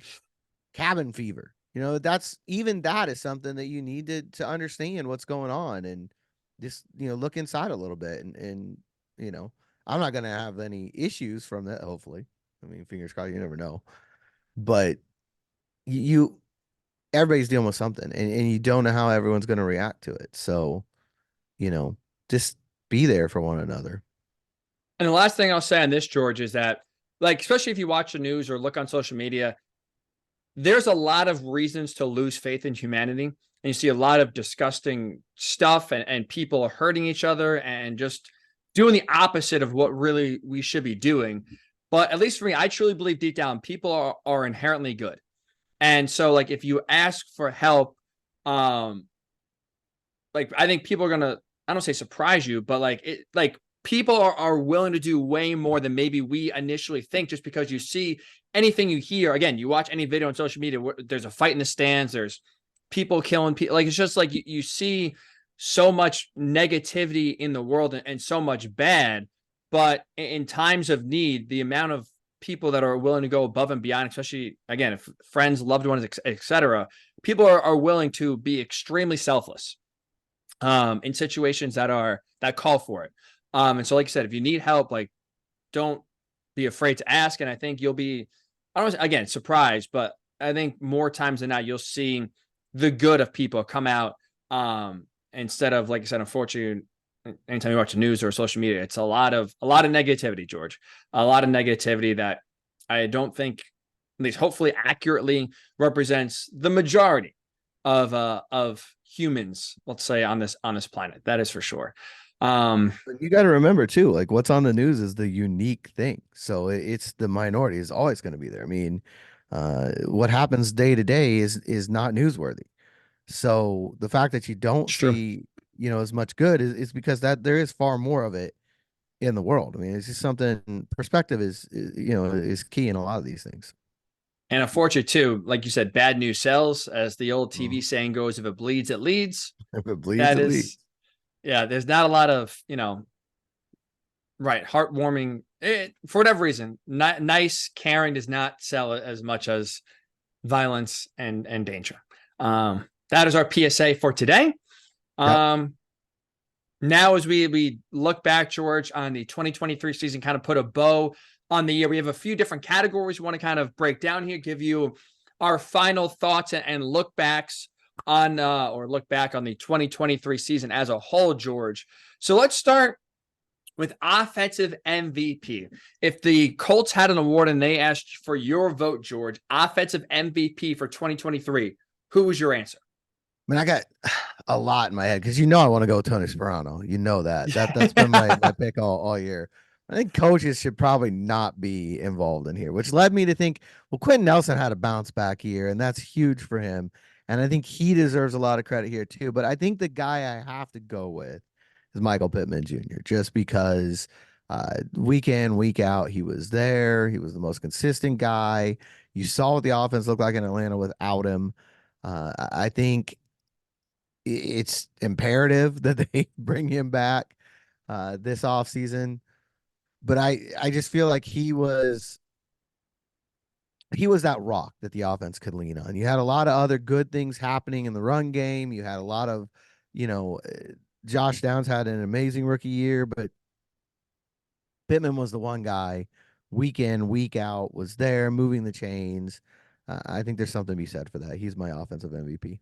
Speaker 2: cabin fever. That is something that you need to understand what's going on and just, look inside a little bit and I'm not going to have any issues from that. Hopefully. I mean, fingers crossed, you never know, but everybody's dealing with something and you don't know how everyone's going to react to it. So, just be there for one another.
Speaker 1: And the last thing I'll say on this, George, is that, like, especially if you watch the news or look on social media, there's a lot of reasons to lose faith in humanity. And you see a lot of disgusting stuff and people hurting each other and just doing the opposite of what really we should be doing. But at least for me, I truly believe deep down, people are inherently good. And so, like, if you ask for help, like, I think people are gonna, I don't say surprise you, but like people are willing to do way more than maybe we initially think, just because you see anything you hear. Again, you watch any video on social media, there's a fight in the stands, there's people killing people. Like, it's just like you see so much negativity in the world and so much bad. But in times of need, the amount of people that are willing to go above and beyond, especially again, if friends, loved ones, etc., people are willing to be extremely selfless in situations that call for it. And so, like I said, if you need help, like, don't be afraid to ask. And I think you'll be, I don't know, again, surprised, but I think more times than not, you'll see the good of people come out instead of, like I said, unfortunately, anytime you watch the news or social media, it's a lot of negativity, George, a lot of negativity that I don't think, at least hopefully accurately, represents the majority of humans, let's say, on this planet. That is for sure.
Speaker 2: But you got to remember too, like what's on the news is the unique thing. So it's the minority is always going to be there. I mean, what happens day to day is not newsworthy. So the fact that you don't
Speaker 1: It's true.
Speaker 2: see, as much good is because that there is far more of it in the world. I mean, it's just something perspective is key in a lot of these things.
Speaker 1: And unfortunately, too, like you said, bad news sells, as the old TV
Speaker 2: Mm.
Speaker 1: saying goes, if it bleeds, it leads.
Speaker 2: If it bleeds,
Speaker 1: That
Speaker 2: it
Speaker 1: is,
Speaker 2: leads.
Speaker 1: yeah, there's not a lot of, right, heartwarming, for whatever reason. Not nice, caring does not sell as much as violence and danger. That is our PSA for today.
Speaker 2: Yep.
Speaker 1: Now, as we look back, George, on the 2023 season, kind of put a bow on the year, we have a few different categories we want to kind of break down here, give you our final thoughts and look backs on look back on the 2023 season as a whole, George. So let's start with offensive MVP. If the Colts had an award and they asked for your vote, George, offensive MVP for 2023, who was your answer?
Speaker 2: I mean, I got a lot in my head because I want to go Tony Sperano. You know that's been my pick all year. I think coaches should probably not be involved in here, which led me to think, well, Quentin Nelson had a bounce back year, and that's huge for him. And I think he deserves a lot of credit here too. But I think the guy I have to go with is Michael Pittman Jr., just because week in, week out, he was there. He was the most consistent guy. You saw what the offense looked like in Atlanta without him. I think it's imperative that they bring him back this offseason. But I just feel like he was that rock that the offense could lean on. You had a lot of other good things happening in the run game. You had a lot of, you know, Josh Downs had an amazing rookie year, but Pittman was the one guy week in, week out, was there moving the chains. I think there's something to be said for that. He's my offensive MVP.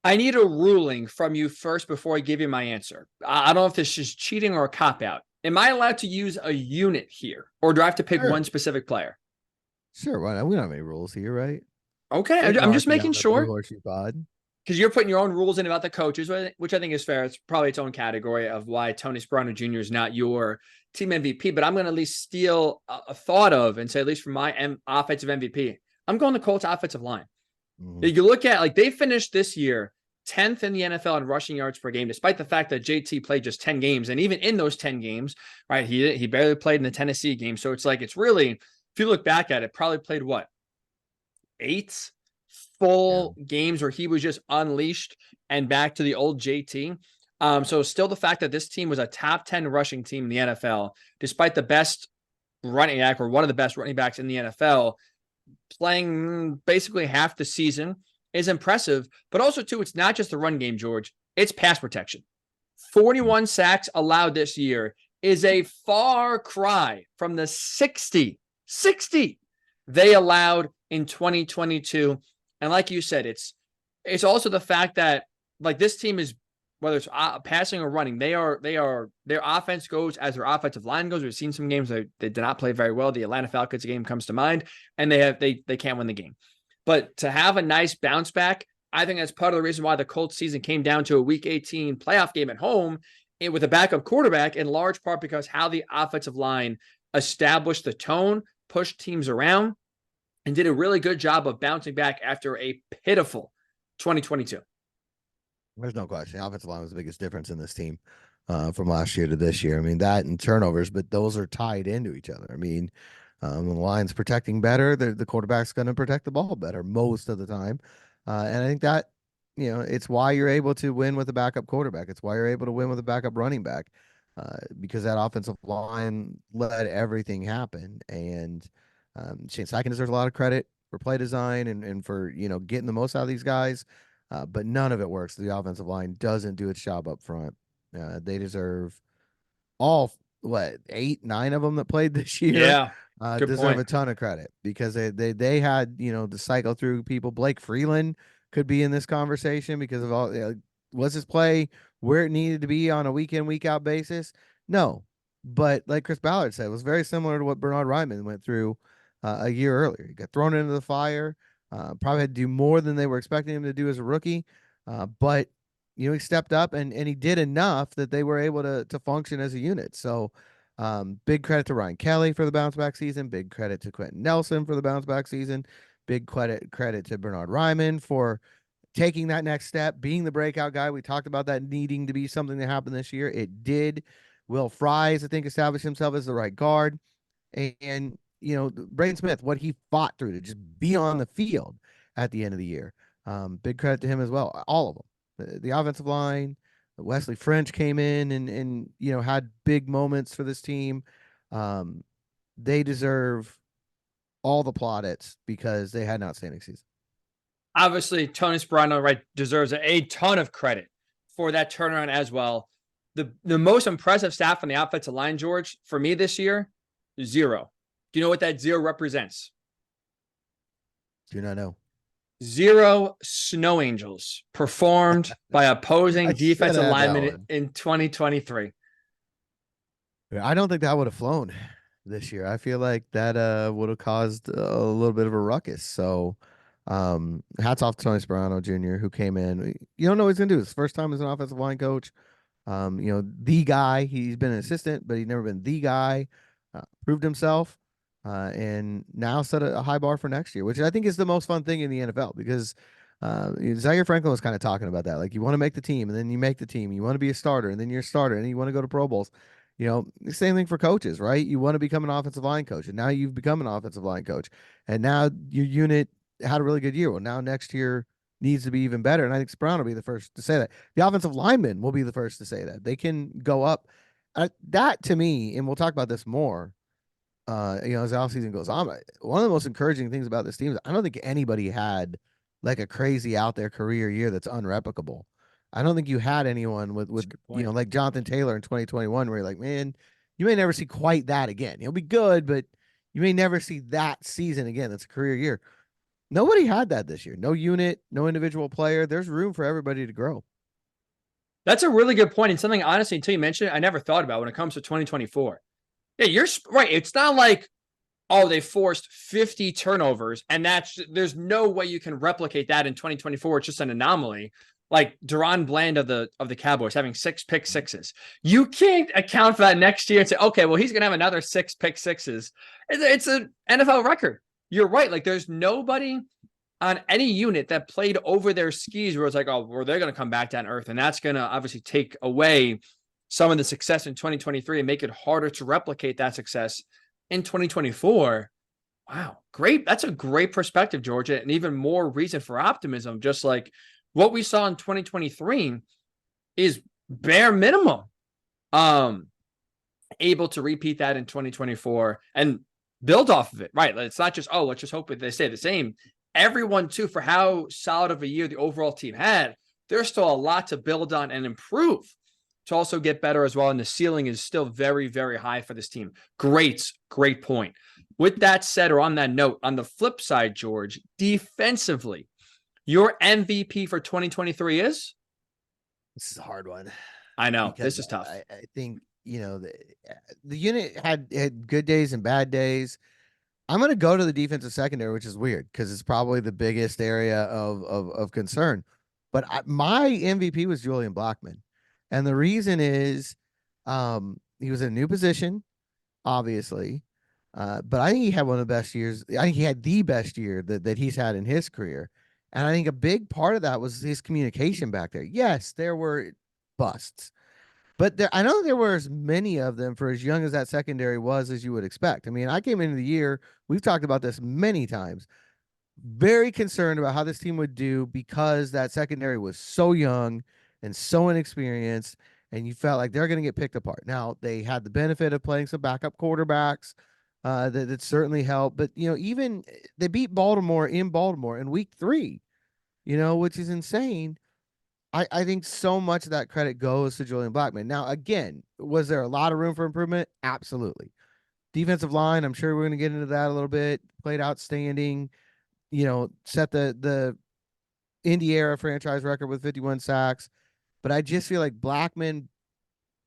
Speaker 1: I need a ruling from you first before I give you my answer. I don't know if this is cheating or a cop out. Am I allowed to use a unit here, or do I have to pick one
Speaker 2: Sure.
Speaker 1: specific player?
Speaker 2: Sure. Why not? We don't have any rules here, right?
Speaker 1: Okay,
Speaker 2: We
Speaker 1: I'm just
Speaker 2: mark you
Speaker 1: making
Speaker 2: down the Blue
Speaker 1: sure
Speaker 2: Horseshoe Pod.
Speaker 1: because you're putting your own rules in about the coaches, which I think is fair. It's probably its own category of why Tony Sparano Jr. is not your team MVP. But I'm going to at least steal a thought of and say, at least for my offensive MVP, I'm going the Colts offensive line.
Speaker 2: Mhm.
Speaker 1: You look at, like, they finished this year 10th in the NFL in rushing yards per game, despite the fact that JT played just 10 games. And even in those 10 games, right, he barely played in the Tennessee game. So it's like, it's really, if you look back at it, probably played what, 8
Speaker 2: Yeah.
Speaker 1: full games where he was just unleashed and back to the old JT. So still the fact that this team was a top 10 rushing team in the NFL, despite the best running back or one of the best running backs in the NFL, playing basically half the season, is impressive. But also, too, it's not just the run game, George. It's pass protection. 41 sacks allowed this year is a far cry from the 60 they allowed in 2022. And like you said, it's also the fact that, like, this team is, whether it's passing or running, their offense goes as their offensive line goes. We've seen some games that they did not play very well. The Atlanta Falcons game comes to mind, and they can't win the game. But to have a nice bounce back, I think that's part of the reason why the Colts season came down to a Week 18 playoff game at home with a backup quarterback, in large part because how the offensive line established the tone, pushed teams around, and did a really good job of bouncing back after a pitiful 2022.
Speaker 2: There's no question. The offensive line was the biggest difference in this team from last year to this year. I mean, that and turnovers, but those are tied into each other. I mean, when the line's protecting better, the quarterback's going to protect the ball better most of the time. And I think that, it's why you're able to win with a backup quarterback. It's why you're able to win with a backup running back because that offensive line let everything happen. And Shane Steichen deserves a lot of credit for play design and for, getting the most out of these guys. But none of it works. The offensive line doesn't do its job up front. They deserve all, what, 8, 9 of them that played this year
Speaker 1: Yeah, good
Speaker 2: deserve
Speaker 1: point.
Speaker 2: a ton of credit because they had, to cycle through people. Blake Freeland could be in this conversation because of all, was his play where it needed to be on a week in, week out basis? No. But like Chris Ballard said, it was very similar to what Bernard Ryman went through a year earlier. He got thrown into the fire. Probably had to do more than they were expecting him to do as a rookie. But he stepped up and he did enough that they were able to function as a unit. So big credit to Ryan Kelly for the bounce back season. Big credit to Quentin Nelson for the bounce back season. Big credit to Bernard Ryman for taking that next step, being the breakout guy. We talked about that needing to be something that happened this year. It did. Will Fries, I think, established himself as the right guard. And Braden Smith, what he fought through to just be on the field at the end of the year. Big credit to him as well. All of them. The offensive line, Wesley French came in and had big moments for this team. They deserve all the plaudits because they had an outstanding season.
Speaker 1: Obviously, Tony Sparano, right, deserves a ton of credit for that turnaround as well. The most impressive staff on the offensive line, George, for me this year, 0. Do you know what that 0 represents?
Speaker 2: Do not know.
Speaker 1: 0 snow angels performed by opposing
Speaker 2: I should
Speaker 1: defensive
Speaker 2: have that
Speaker 1: linemen
Speaker 2: one.
Speaker 1: in 2023.
Speaker 2: I don't think that would have flown this year. I feel like that would have caused a little bit of a ruckus. So hats off to Tony Sparano Jr., who came in. You don't know what he's gonna do. His first time as an offensive line coach. The guy. He's been an assistant, but he's never been the guy. proved himself, and now set a high bar for next year, which I think is the most fun thing in the NFL because Zaire Franklin was kind of talking about that. Like you want to make the team, and then you make the team. You want to be a starter, and then you're a starter, and then you want to go to Pro Bowls. The same thing for coaches, right? You want to become an offensive line coach, and now you've become an offensive line coach, and now your unit had a really good year. Well, now next year needs to be even better, and I think Brown will be the first to say that. The offensive linemen will be the first to say that they can go up. That to me, and we'll talk about this more as the offseason goes on. One of the most encouraging things about this team is I don't think anybody had like a crazy out there career year that's unreplicable. I don't think you had anyone with like Jonathan Taylor in 2021 where you're like, man, you may never see quite that again. He'll be good, but you may never see that season again. That's a career year. Nobody had that this year. No unit, no individual player. There's room for everybody to grow.
Speaker 1: That's a really good point, and something honestly, until you mentioned it, I never thought about when it comes to 2024. Yeah, you're right. It's not like, oh, they forced 50 turnovers, and there's no way you can replicate that in 2024. It's just an anomaly. Like Duron Bland of the Cowboys having 6 pick sixes. You can't account for that next year and say, okay, well, he's gonna have another 6 pick sixes. It's an NFL record. You're right. Like there's nobody on any unit that played over their skis where it's like, oh, well, they're gonna come back down to earth, and that's gonna obviously take away some of the success in 2023 and make it harder to replicate that success in 2024. Wow, great. That's a great perspective, Georgia, and even more reason for optimism. Just like what we saw in 2023 is bare minimum able to repeat that in 2024 and build off of it. Right. It's not just, oh, let's just hope that they stay the same. Everyone, too, for how solid of a year the overall team had, there's still a lot to build on and improve to also get better as well. And the ceiling is still very, very high for this team. Great point. With that said, or on that note, on the flip side, George, defensively, your MVP for 2023 is?
Speaker 2: This is a hard one.
Speaker 1: I know. This is tough.
Speaker 2: I think, the unit had good days and bad days. I'm going to go to the defensive secondary, which is weird because it's probably the biggest area of concern. But my MVP was Julian Blackmon. And the reason is he was in a new position, obviously. But I think he had one of the best years. I think he had the best year that he's had in his career. And I think a big part of that was his communication back there. Yes, there were busts. But I don't think there were as many of them for as young as that secondary was as you would expect. I mean, I came into the year, we've talked about this many times, very concerned about how this team would do because that secondary was so young and so inexperienced, and you felt like they're going to get picked apart. Now, they had the benefit of playing some backup quarterbacks that certainly helped. But, even they beat Baltimore in week 3, which is insane. I think so much of that credit goes to Julian Blackmon. Now, again, was there a lot of room for improvement? Absolutely. Defensive line, I'm sure we're going to get into that a little bit. Played outstanding. Set the Indy era franchise record with 51 sacks. But I just feel like Blackmon,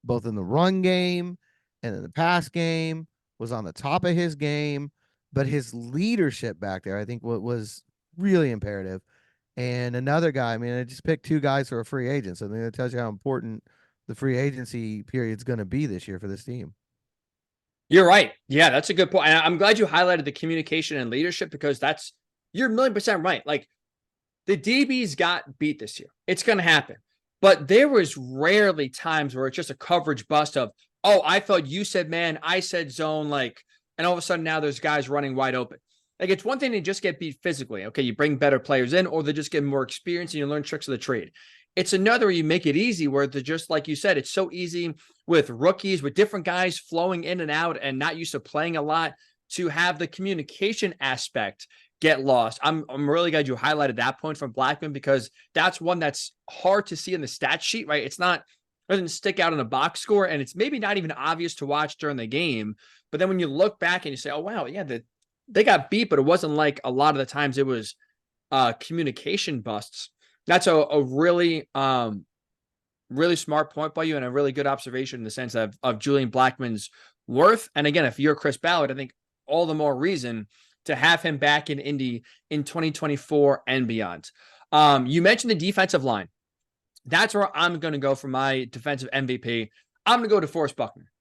Speaker 2: both in the run game and in the pass game, was on the top of his game. But his leadership back there, I think, was really imperative. And another guy, I mean, I just picked 2 guys who are free agents. So I think that tells you how important the free agency period is going to be this year for this team.
Speaker 1: You're right. Yeah, that's a good point. And I'm glad you highlighted the communication and leadership because you're 1,000,000% right. Like the DBs got beat this year. It's going to happen. But there was rarely times where it's just a coverage bust of, oh, I thought you said man, I said zone, and all of a sudden now there's guys running wide open. Like it's one thing to just get beat physically. Okay, you bring better players in, or they just get more experience and you learn tricks of the trade. It's another where you make it easy where they're just like you said, it's so easy with rookies, with different guys flowing in and out and not used to playing a lot to have the communication aspect get lost. I'm really glad you highlighted that point from Blackmon because that's one that's hard to see in the stat sheet, right? It doesn't stick out in a box score and it's maybe not even obvious to watch during the game. But then when you look back and you say, oh, wow, yeah, they got beat, but it wasn't like a lot of the times it was communication busts. That's a really, really smart point by you and a really good observation in the sense of Julian Blackmon's worth. And again, if you're Chris Ballard, I think all the more reason to have him back in Indy in 2024 and beyond. You mentioned the defensive line. That's where I'm going to go for my defensive MVP. I'm going to go to Forrest Buckner.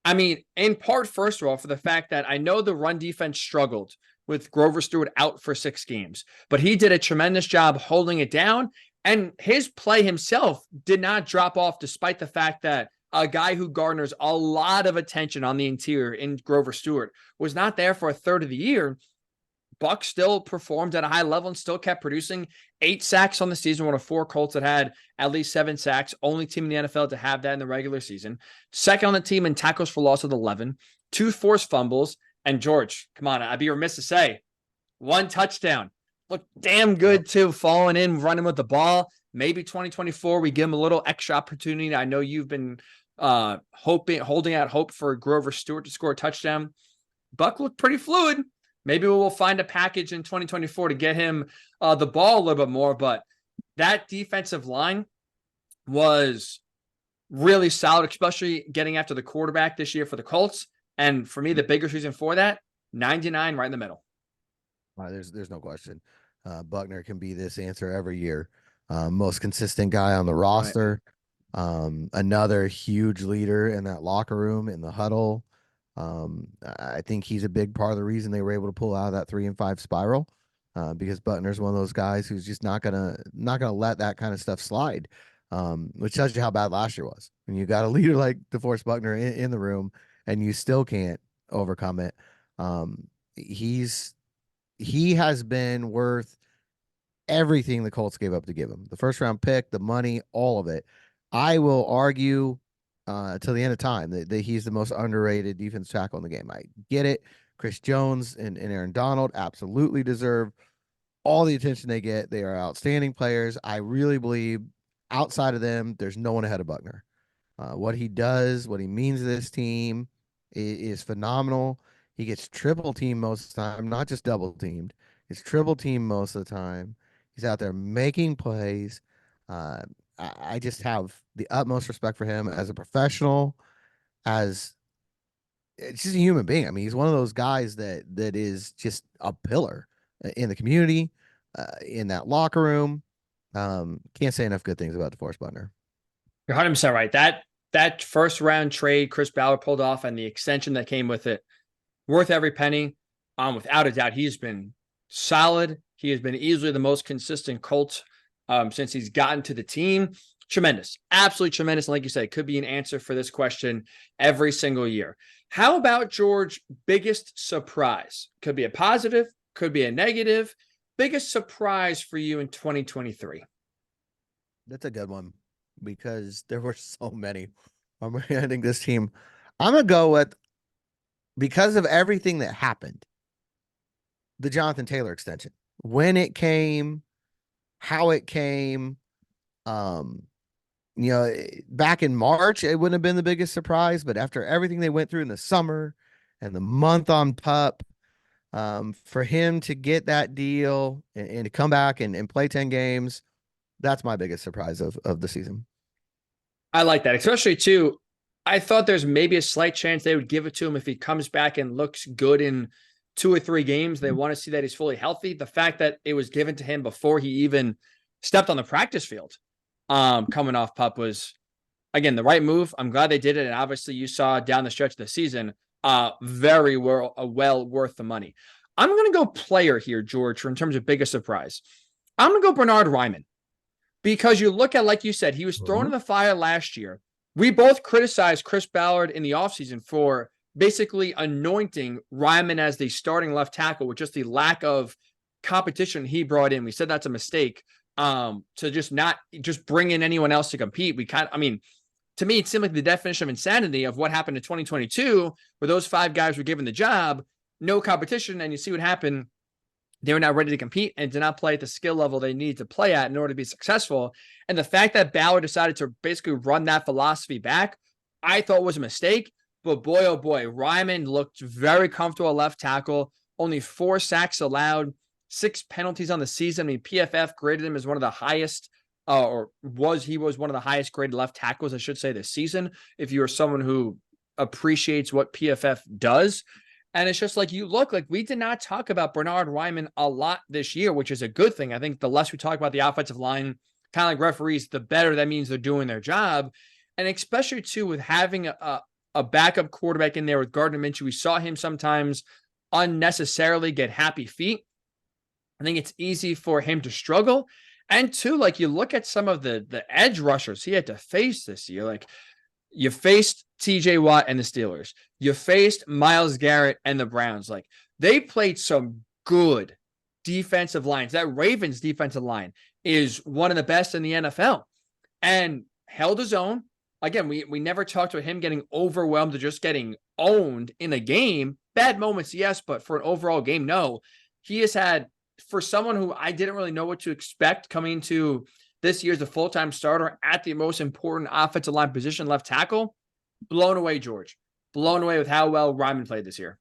Speaker 1: I mean, in part, first of all, for the fact that I know the run defense struggled with Grover Stewart out for 6 games, but he did a tremendous job holding it down. And his play himself did not drop off, despite the fact that a guy who garners a lot of attention on the interior in Grover Stewart was not there for a third of the year. Buck still performed at a high level and still kept producing 8 sacks on the season, one of 4 Colts that had at least 7 sacks. Only team in the NFL to have that in the regular season. Second on the team in tackles for loss with 11, 2 forced fumbles. And George, come on, I'd be remiss to say, 1 touchdown. Looked damn good too, falling in, running with the ball. Maybe 2024, we give him a little extra opportunity. I know you've been holding out hope for Grover Stewart to score a touchdown. Buck looked pretty fluid. Maybe we'll find a package in 2024 to get him the ball a little bit more. But that defensive line was really solid, especially getting after the quarterback this year for the Colts. And for me, the biggest reason for that, 99 right in the middle.
Speaker 2: There's no question. Buckner can be this answer every year. Most consistent guy on the roster. Right. Another huge leader in that locker room, in the huddle. I think he's a big part of the reason they were able to pull out of that 3-5 spiral, because Buckner's one of those guys who's just not gonna let that kind of stuff slide. Which tells you how bad last year was. When you got a leader like DeForest Buckner in the room and you still can't overcome it. He has been worth everything the Colts gave up to give him. The first round pick, the money, all of it. I will argue till the end of time that he's the most underrated defense tackle in the game. I get it. Chris Jones and Aaron Donald absolutely deserve all the attention they get. They are outstanding players. I really believe outside of them, there's no one ahead of Buckner. What he does, what he means to this team is phenomenal. He gets triple teamed most of the time, not just double teamed. He's triple teamed most of the time. He's out there making plays. I just have the utmost respect for him as a professional, as just a human being. I mean, he's one of those guys that is just a pillar in the community, in that locker room. Can't say enough good things about DeForest Buckner.
Speaker 1: You're 100% right. That first round trade Chris Ballard pulled off and the extension that came with it, worth every penny. Without a doubt, he's been solid. He has been easily the most consistent Colt since he's gotten to the team. Tremendous. Absolutely tremendous. And like you said, it could be an answer for this question every single year. How about, George, biggest surprise? Could be a positive, could be a negative. Biggest surprise for you in 2023?
Speaker 2: That's a good one because there were so many. I think this team, I'm going to go with, because of everything that happened, the Jonathan Taylor extension. When it came, how it came, back in March, it wouldn't have been the biggest surprise, but after everything they went through in the summer and the month on PUP, for him to get that deal and to come back and play 10 games, that's my biggest surprise of the season.
Speaker 1: I like that, especially too. I thought there's maybe a slight chance they would give it to him if he comes back and looks good in 2 or 3 games. They want to see that he's fully healthy. The fact that it was given to him before he even stepped on the practice field, coming off PUP, was, again, the right move. I'm glad they did it. And obviously you saw down the stretch of the season, very well worth the money. I'm going to go player here, George, in terms of biggest surprise. I'm going to go Bernard Ryman, because you look at, like you said, he was thrown in the fire last year. We both criticized Chris Ballard in the offseason for basically anointing Ryman as the starting left tackle with just the lack of competition he brought in. We said that's a mistake, to just not just bring in anyone else to compete. To me, it seemed like the definition of insanity of what happened in 2022, where those 5 guys were given the job, no competition, and you see what happened. They were not ready to compete and did not play at the skill level they needed to play at in order to be successful. And the fact that Ballard decided to basically run that philosophy back, I thought was a mistake. But boy, oh boy, Ryman looked very comfortable at left tackle. Only 4 sacks allowed, 6 penalties on the season. I mean, PFF graded him as one of the highest, he was one of the highest graded left tackles, I should say, this season, if you are someone who appreciates what PFF does. And it's just like, you look like we did not talk about Bernard Ryman a lot this year, which is a good thing. I think the less we talk about the offensive line, kind of like referees, the better that means they're doing their job. And especially too, with having a a backup quarterback in there with Gardner Minshew. We saw him sometimes unnecessarily get happy feet. I think it's easy for him to struggle. And two, like you look at some of the edge rushers he had to face this year. Like you faced TJ Watt and the Steelers. You faced Myles Garrett and the Browns. Like they played some good defensive lines. That Ravens defensive line is one of the best in the NFL and held his own. Again, we never talked about him getting overwhelmed or just getting owned in a game. Bad moments, yes, but for an overall game, no. He has had, for someone who I didn't really know what to expect coming into this year as a full-time starter at the most important offensive line position, left tackle, blown away, George. Blown away with how well Ryman played this year.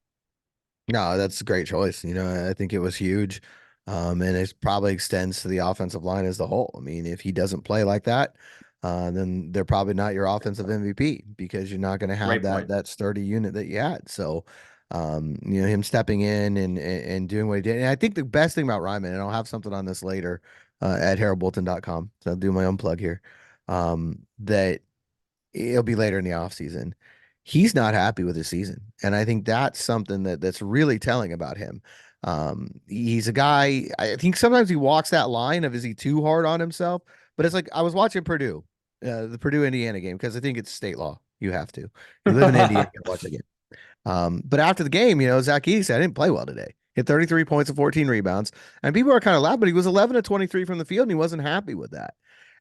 Speaker 2: No, that's a great choice. I think it was huge. And it probably extends to the offensive line as a whole. I mean, if he doesn't play like that, then they're probably not your offensive MVP because you're not going to have that sturdy unit that you had. So, him stepping in and doing what he did. And I think the best thing about Ryman, and I'll have something on this later at haroldbolton.com. So I'll do my own plug here. That it'll be later in the offseason. He's not happy with his season. And I think that's something that's really telling about him. He's a guy, I think sometimes he walks that line of, is he too hard on himself? But it's like, I was watching Purdue, the Purdue Indiana game, because I think it's state law. You have to. You live in Indiana, you watch the game. But after the game, Zach Edey said, I didn't play well today. Hit 33 points and 14 rebounds. And people are kind of loud, but he was 11 of 23 from the field, and he wasn't happy with that.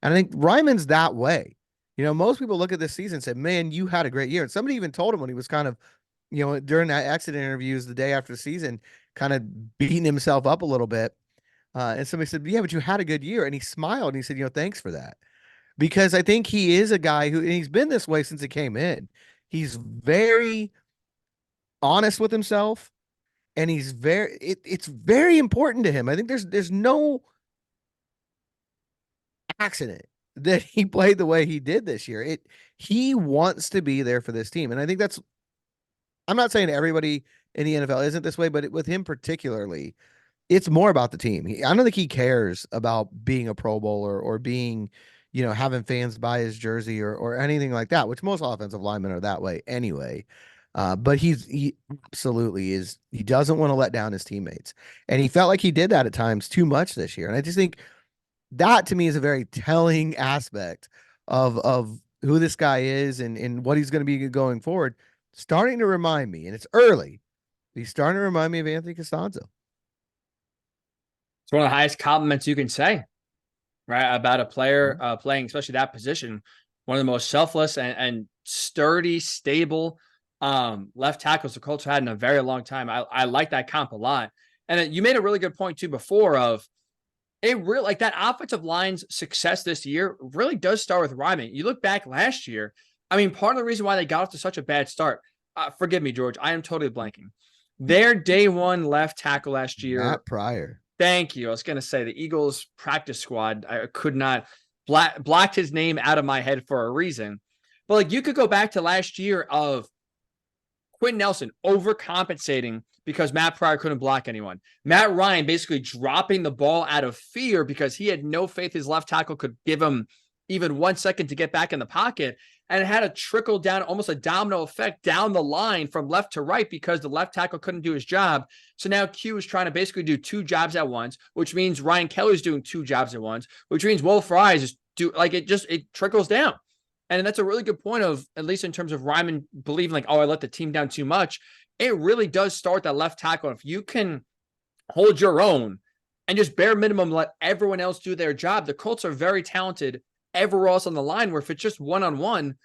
Speaker 2: And I think Ryman's that way. Most people look at this season and say, man, you had a great year. And somebody even told him when he was kind of, during that exit interviews the day after the season, kind of beating himself up a little bit. And somebody said, yeah, but you had a good year. And he smiled and he said, thanks for that. Because I think he is a guy who, and he's been this way since he came in. He's very honest with himself. And he's it's very important to him. I think there's no accident that he played the way he did this year. He wants to be there for this team. And I think I'm not saying everybody in the NFL isn't this way, but with him particularly, it's more about the team. I don't think he cares about being a Pro Bowler or being, having fans buy his jersey or anything like that, which most offensive linemen are that way anyway. But he absolutely is. He doesn't want to let down his teammates. And he felt like he did that at times too much this year. And I just think that to me is a very telling aspect of who this guy is and what he's going to be going forward. Starting to remind me, and it's early, he's starting to remind me of Anthony Costanzo.
Speaker 1: It's one of the highest compliments you can say, right? About a player playing, especially that position, one of the most selfless and sturdy, stable left tackles the Colts had in a very long time. I like that comp a lot. And you made a really good point too before of it really, like that offensive line's success this year really does start with Ryman. You look back last year, I mean, part of the reason why they got off to such a bad start, forgive me, George, I am totally blanking. Their day one left tackle last year.
Speaker 2: Matt Pryor.
Speaker 1: Thank you. I was going to say the Eagles practice squad. I could not blocked his name out of my head for a reason. But like you could go back to last year of Quentin Nelson overcompensating because Matt Pryor couldn't block anyone. Matt Ryan basically dropping the ball out of fear because he had no faith his left tackle could give him even 1 second to get back in the pocket. And it had a trickle down, almost a domino effect down the line from left to right because the left tackle couldn't do his job. So now Q is trying to basically do two jobs at once, which means Ryan Kelly's doing two jobs at once, which means Will Fry is it trickles down. And that's a really good point of, at least in terms of Ryman believing like, oh, I let the team down too much. It really does start that left tackle. If you can hold your own and just bare minimum let everyone else do their job, the Colts are very talented everywhere else on the line, where if it's just one-on-one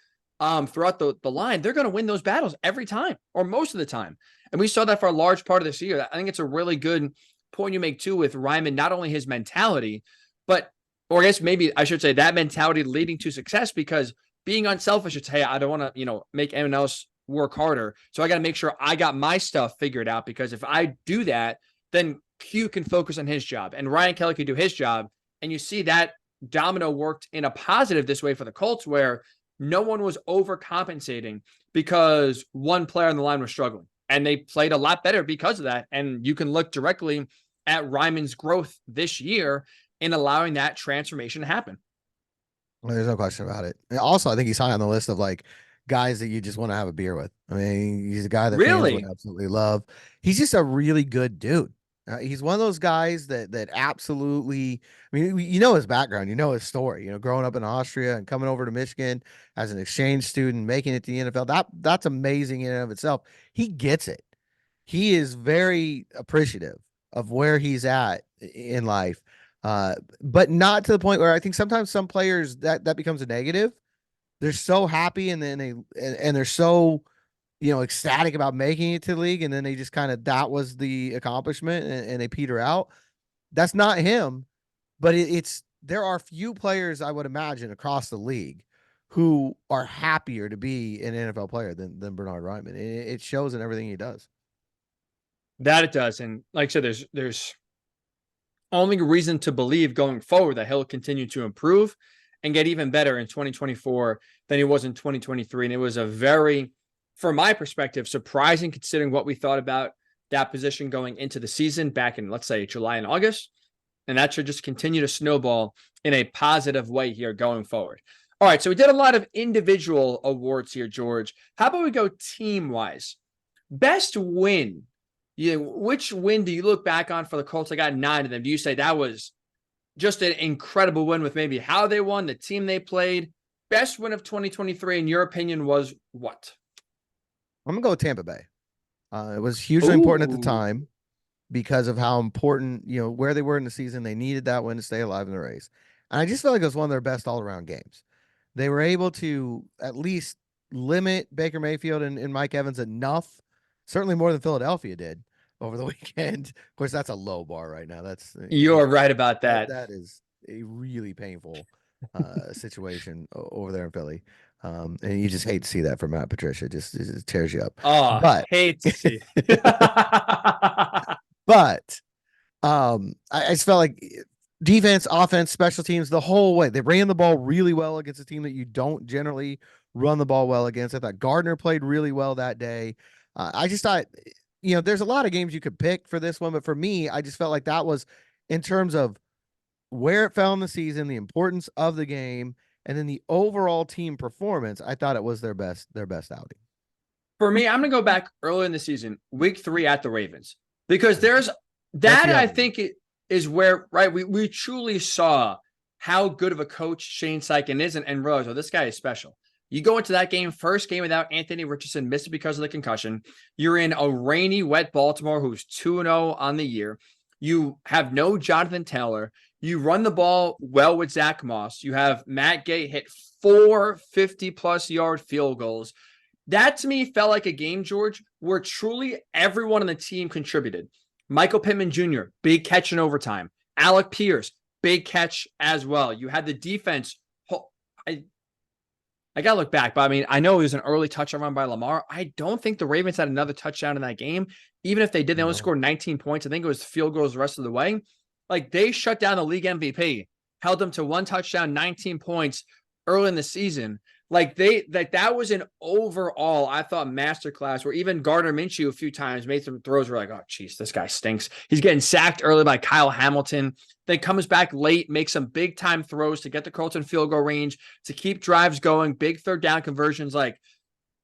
Speaker 1: throughout the line, they're going to win those battles every time or most of the time. And we saw that for a large part of this year. I think it's a really good point you make too with Ryman, not only his mentality, but, or I guess maybe I should say that mentality leading to success, because being unselfish, it's, hey, I don't want to, make anyone else work harder. So I got to make sure I got my stuff figured out, because if I do that, then Q can focus on his job and Ryan Kelly can do his job. And you see that domino worked in a positive this way for the Colts, where no one was overcompensating because one player on the line was struggling, and they played a lot better because of that. And you can look directly at Ryman's growth this year in allowing that transformation to happen.
Speaker 2: Well, there's no question about it. And also, I think he's high on the list of like guys that you just want to have a beer with. I mean, he's a guy that fans would
Speaker 1: Really?
Speaker 2: absolutely love. He's just a really good dude. He's one of those guys that absolutely. I mean, you know his background, you know his story. You know, growing up in Austria and coming over to Michigan as an exchange student, making it to the NFL. That's amazing in and of itself. He gets it. He is very appreciative of where he's at in life, but not to the point where I think sometimes some players that becomes a negative. They're so happy and then and they're so ecstatic about making it to the league, and then they just kind of that was the accomplishment, and they peter out. That's not him, but it's there are few players I would imagine across the league who are happier to be an NFL player than Bernard Ryman. It shows in everything he does.
Speaker 1: That it does. And like I said, there's only reason to believe going forward that he'll continue to improve and get even better in 2024 than he was in 2023. And it was a very, from my perspective, surprising considering what we thought about that position going into the season back in, let's say, July and August. And that should just continue to snowball in a positive way here going forward. All right, so we did a lot of individual awards here, George. How about we go team-wise? Best win. Yeah, which win do you look back on for the Colts? I got 9 of them. Do you say that was just an incredible win with maybe how they won, the team they played? Best win of 2023, in your opinion, was what?
Speaker 2: I'm gonna go with Tampa Bay. It was hugely important at the
Speaker 1: Ooh,
Speaker 2: time because of how important, where they were in the season. They needed that win to stay alive in the race. And I just felt like it was one of their best all around games. They were able to at least limit Baker Mayfield and Mike Evans enough, certainly more than Philadelphia did over the weekend. Of course, that's a low bar right now. That's
Speaker 1: you're right about that.
Speaker 2: that is a really painful situation over there in Philly. And you just hate to see that for Matt Patricia. It tears you up.
Speaker 1: Oh,
Speaker 2: But
Speaker 1: hate to see.
Speaker 2: but I just felt like defense, offense, special teams, the whole way. They ran the ball really well against a team that you don't generally run the ball well against. I thought Gardner played really well that day. I just thought, there's a lot of games you could pick for this one, but for me, I just felt like that was in terms of where it fell in the season, the importance of the game, and then the overall team performance. I thought it was their best outing.
Speaker 1: For me, I'm going to go back early in the season, week 3 at the Ravens, because there's
Speaker 2: That's
Speaker 1: that
Speaker 2: the
Speaker 1: I
Speaker 2: other one.
Speaker 1: think it is where, right, we truly saw how good of a coach Shane Steichen is and realized, oh, this guy is special. You go into that game, first game without Anthony Richardson, missed it because of the concussion. You're in a rainy, wet Baltimore who's 2-0 on the year. You have no Jonathan Taylor. You run the ball well with Zach Moss. You have Matt Gay hit 4 50-plus yard field goals. That to me felt like a game, George, where truly everyone on the team contributed. Michael Pittman Jr., big catch in overtime. Alec Pierce, big catch as well. You had the defense. I got to look back, but I mean, I know it was an early touchdown run by Lamar. I don't think the Ravens had another touchdown in that game. Even if they did, they only
Speaker 2: No.
Speaker 1: scored 19 points. I think it was field goals the rest of the way. Like they shut down the league MVP, held them to 1 touchdown, 19 points early in the season. Like that was an overall, I thought, masterclass where even Gardner Minshew a few times made some throws where like, oh, geez, this guy stinks. He's getting sacked early by Kyle Hamilton. Then comes back late, makes some big time throws to get the Colts in field goal range, to keep drives going, big third down conversions. Like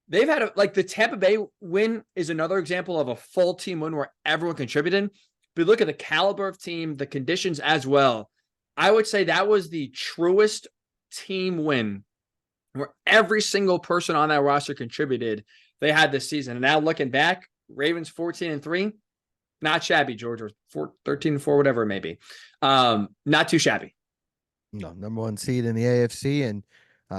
Speaker 1: they've had like the Tampa Bay win is another example of a full team win where everyone contributed. But look at the caliber of team, the conditions as well. I would say that was the truest team win where every single person on that roster contributed. They had this season. And now looking back, Ravens 14-3, not shabby, George, or 13-4, whatever it may be. Not too shabby.
Speaker 2: No, number 1 seed in the AFC and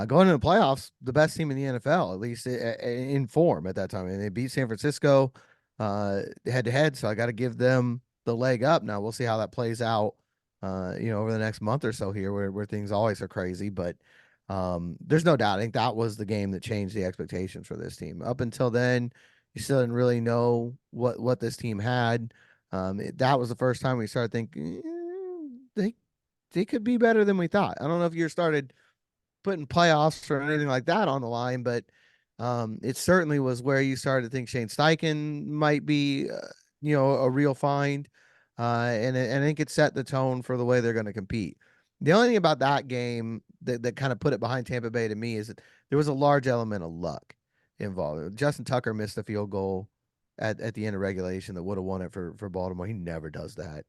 Speaker 2: going into the playoffs, the best team in the NFL, at least in form at that time. And they beat San Francisco head to head. So I got to give them the leg up. Now we'll see how that plays out, over the next month or so here where things always are crazy. But there's no doubt. I think that was the game that changed the expectations for this team. Up until then, you still didn't really know what this team had. That was the first time we started thinking they could be better than we thought. I don't know if you started putting playoffs or anything like that on the line, but it certainly was where you started to think Shane Steichen might be, a real find. And I think it set the tone for the way they're going to compete. The only thing about that game that kind of put it behind Tampa Bay to me is that there was a large element of luck. involved. Justin Tucker missed a field goal at the end of regulation that would have won it for Baltimore. He never does that.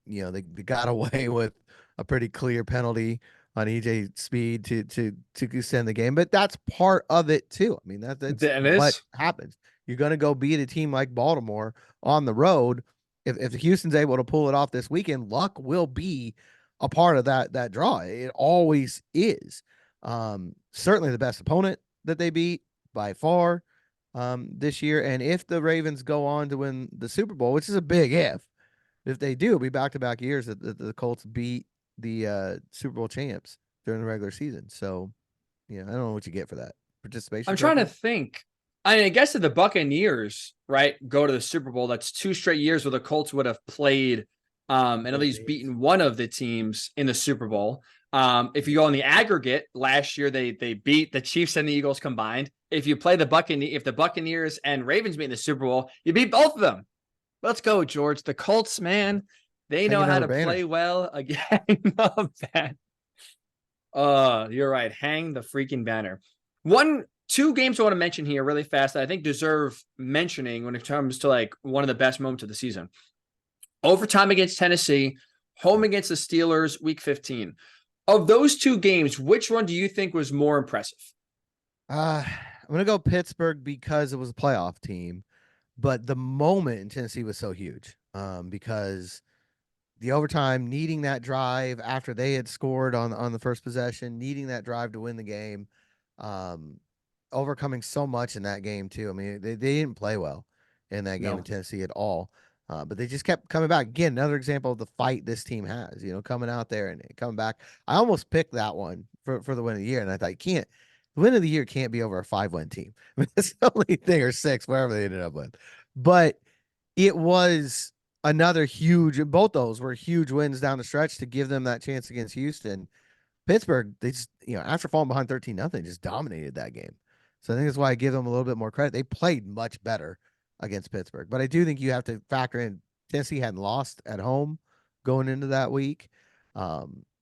Speaker 2: They got away with a pretty clear penalty on EJ Speed to send the game, but that's part of it too. I mean, that's
Speaker 1: That
Speaker 2: what
Speaker 1: is.
Speaker 2: happens. You're going to go beat a team like Baltimore on the road. If Houston's able to pull it off this weekend, luck will be a part of that draw. It always is. Certainly the best opponent that they beat by far this year. And if the Ravens go on to win the Super Bowl, which is a big if they do, it'll be back-to-back years that the Colts beat the Super Bowl champs during the regular season. So, I don't know what you get for that participation.
Speaker 1: I'm trying to
Speaker 2: trophy?
Speaker 1: think. I guess if the Buccaneers, right, go to the Super Bowl, that's 2 straight years where the Colts would have played and at least beaten one of the teams in the Super Bowl. If you go on the aggregate, last year they beat the Chiefs and the Eagles combined. If you play if the Buccaneers and Ravens meet in the Super Bowl, you beat both of them. Let's go, George. The Colts, man, they know how to play well again. You're right. Hang the freaking banner. 2 games I want to mention here really fast that I think deserve mentioning when it comes to like one of the best moments of the season. Overtime against Tennessee, home against the Steelers, week 15. Of those 2 games, which one do you think was more impressive?
Speaker 2: I'm going to go Pittsburgh because it was a playoff team, but the moment in Tennessee was so huge because the overtime, needing that drive after they had scored on the first possession, needing that drive to win the game, overcoming so much in that game too. I mean, they didn't play well in that game in Tennessee at all, but they just kept coming back. Again, another example of the fight this team has, coming out there and coming back. I almost picked that one for the win of the year, and I thought, the win of the year can't be over a 5-win team. I mean, that's the only thing, or 6, wherever they ended up with. But it was another huge, and both those were huge wins down the stretch to give them that chance against Houston. Pittsburgh, they just, after falling behind 13-0, just dominated that game. So I think that's why I give them a little bit more credit. They played much better against Pittsburgh, but I do think you have to factor in Tennessee hadn't lost at home going into that week.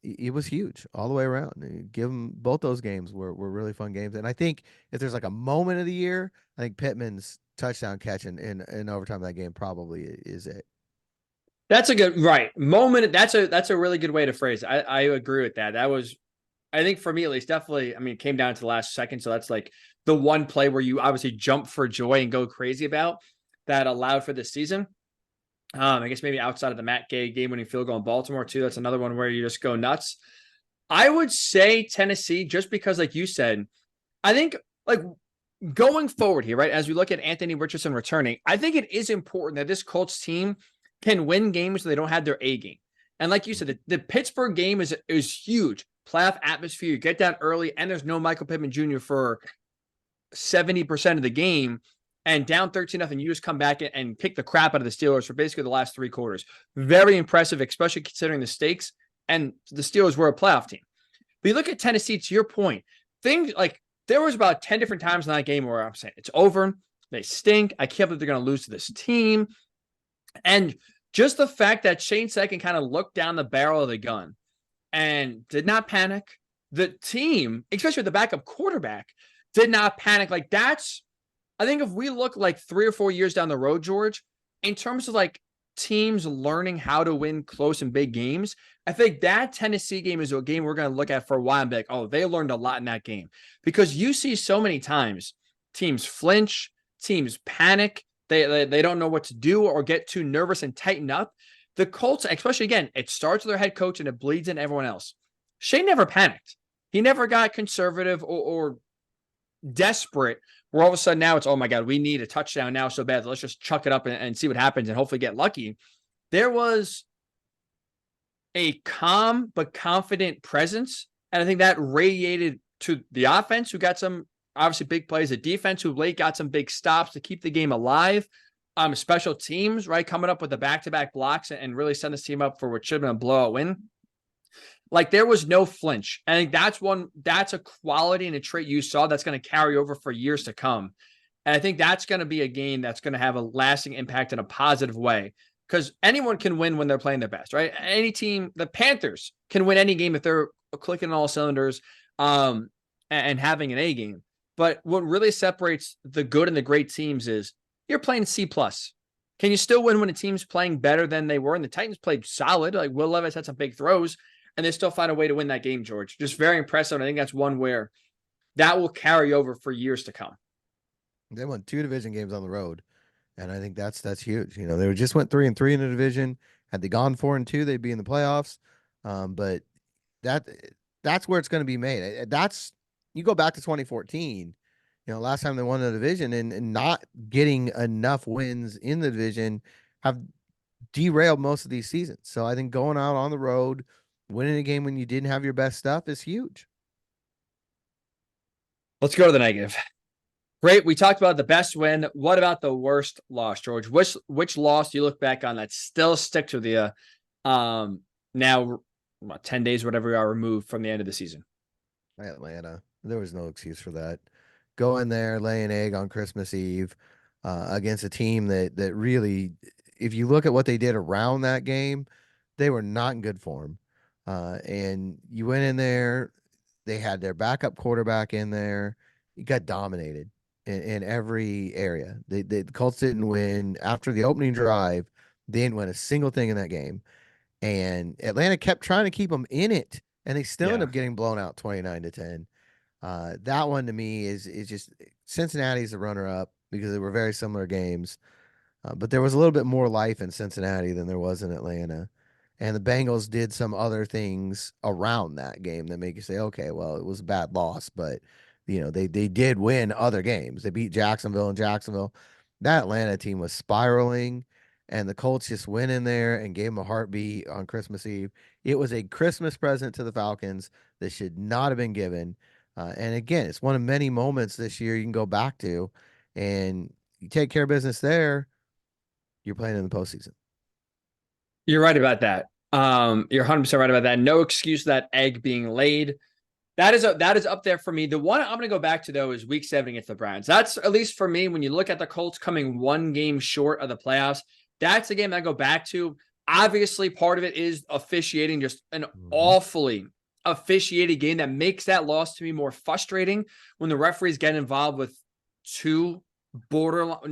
Speaker 2: It was huge all the way around. Give them both those games were really fun games. And I think if there's like a moment of the year, I think Pittman's touchdown catch in overtime of that game probably is it.
Speaker 1: That's a good moment. That's a really good way to phrase it. I agree with that. That was, I think for me at least, definitely. I mean, it came down to the last second, so that's like the one play where you obviously jump for joy and go crazy about that allowed for this season. I guess maybe outside of the Matt Gay game-winning field goal in Baltimore too. That's another one where you just go nuts. I would say Tennessee, just because, like you said, I think like going forward here, right? As we look at Anthony Richardson returning, I think it is important that this Colts team can win games so they don't have their A game. And like you said, the Pittsburgh game is huge. Playoff atmosphere. You get down early, and there's no Michael Pittman Jr. for 70% of the game. And down 13-0, you just come back and kick the crap out of the Steelers for basically the last 3 quarters. Very impressive, especially considering the stakes. And the Steelers were a playoff team. But you look at Tennessee, to your point, things like there was about 10 different times in that game where I'm saying it's over. They stink. I can't believe they're going to lose to this team. And just the fact that Shane Steichen kind of looked down the barrel of the gun and did not panic. The team, especially with the backup quarterback, did not panic. Like that's, I think if we look like 3 or 4 years down the road, George, in terms of like teams learning how to win close and big games, I think that Tennessee game is a game we're going to look at for a while and be like, oh, they learned a lot in that game. Because you see so many times teams flinch, teams panic, they don't know what to do or get too nervous and tighten up. The Colts, especially again, it starts with their head coach and it bleeds into everyone else. Shane never panicked. He never got conservative or desperate where all of a sudden now it's, oh my God, we need a touchdown now so bad. Let's just chuck it up and see what happens and hopefully get lucky. There was a calm but confident presence. And I think that radiated to the offense, who got some obviously big plays, the defense, who late got some big stops to keep the game alive. Special teams, right, coming up with the back-to-back blocks and really setting this team up for what should have been a blowout win. Like there was no flinch. I think that's a quality and a trait you saw that's going to carry over for years to come. And I think that's going to be a game that's going to have a lasting impact in a positive way, because anyone can win when they're playing their best, right? Any team, the Panthers can win any game if they're clicking on all cylinders and having an A game. But what really separates the good and the great teams is you're playing C plus. Can you still win when a team's playing better than they were? And the Titans played solid. Like Will Levis had some big throws, and they still find a way to win that game, George. Just very impressive. And I think that's one where that will carry over for years to come.
Speaker 2: They won 2 division games on the road, and I think that's huge. You know, they just went 3-3 in the division. Had they gone 4-2, they'd be in the playoffs. But that that's where it's going to be made. That's you go back to 2014. You know, last time they won the division, and not getting enough wins in the division have derailed most of these seasons. So I think going out on the road, winning a game when you didn't have your best stuff is huge.
Speaker 1: Let's go to the negative. Great. We talked about the best win. What about the worst loss, George? Which loss do you look back on that still sticks with you? Now, 10 days, whatever we are removed from the end of the season.
Speaker 2: Atlanta, there was no excuse for that. Go in there, lay an egg on Christmas Eve against a team that really, if you look at what they did around that game, they were not in good form. And you went in there, they had their backup quarterback in there. You got dominated in every area. The Colts didn't win after the opening drive. They didn't win a single thing in that game, and Atlanta kept trying to keep them in it, and they still end
Speaker 1: Yeah.
Speaker 2: up getting blown out 29-10. That one to me is just Cincinnati's the runner up because they were very similar games. But there was a little bit more life in Cincinnati than there was in Atlanta. And the Bengals did some other things around that game that make you say, okay, well, it was a bad loss, but they did win other games. They beat Jacksonville and Jacksonville. That Atlanta team was spiraling, and the Colts just went in there and gave them a heartbeat on Christmas Eve. It was a Christmas present to the Falcons that should not have been given. And again, it's one of many moments this year you can go back to, and you take care of business there, you're playing in the postseason.
Speaker 1: You're right about that. You're 100% right about that. No excuse that egg being laid. That is up there for me. The one I'm going to go back to, though, is week 7 against the Browns. That's, at least for me, when you look at the Colts coming one game short of the playoffs, that's the game that I go back to. Obviously, part of it is officiating, just an awfully officiated game that makes that loss to me more frustrating when the referees get involved with two very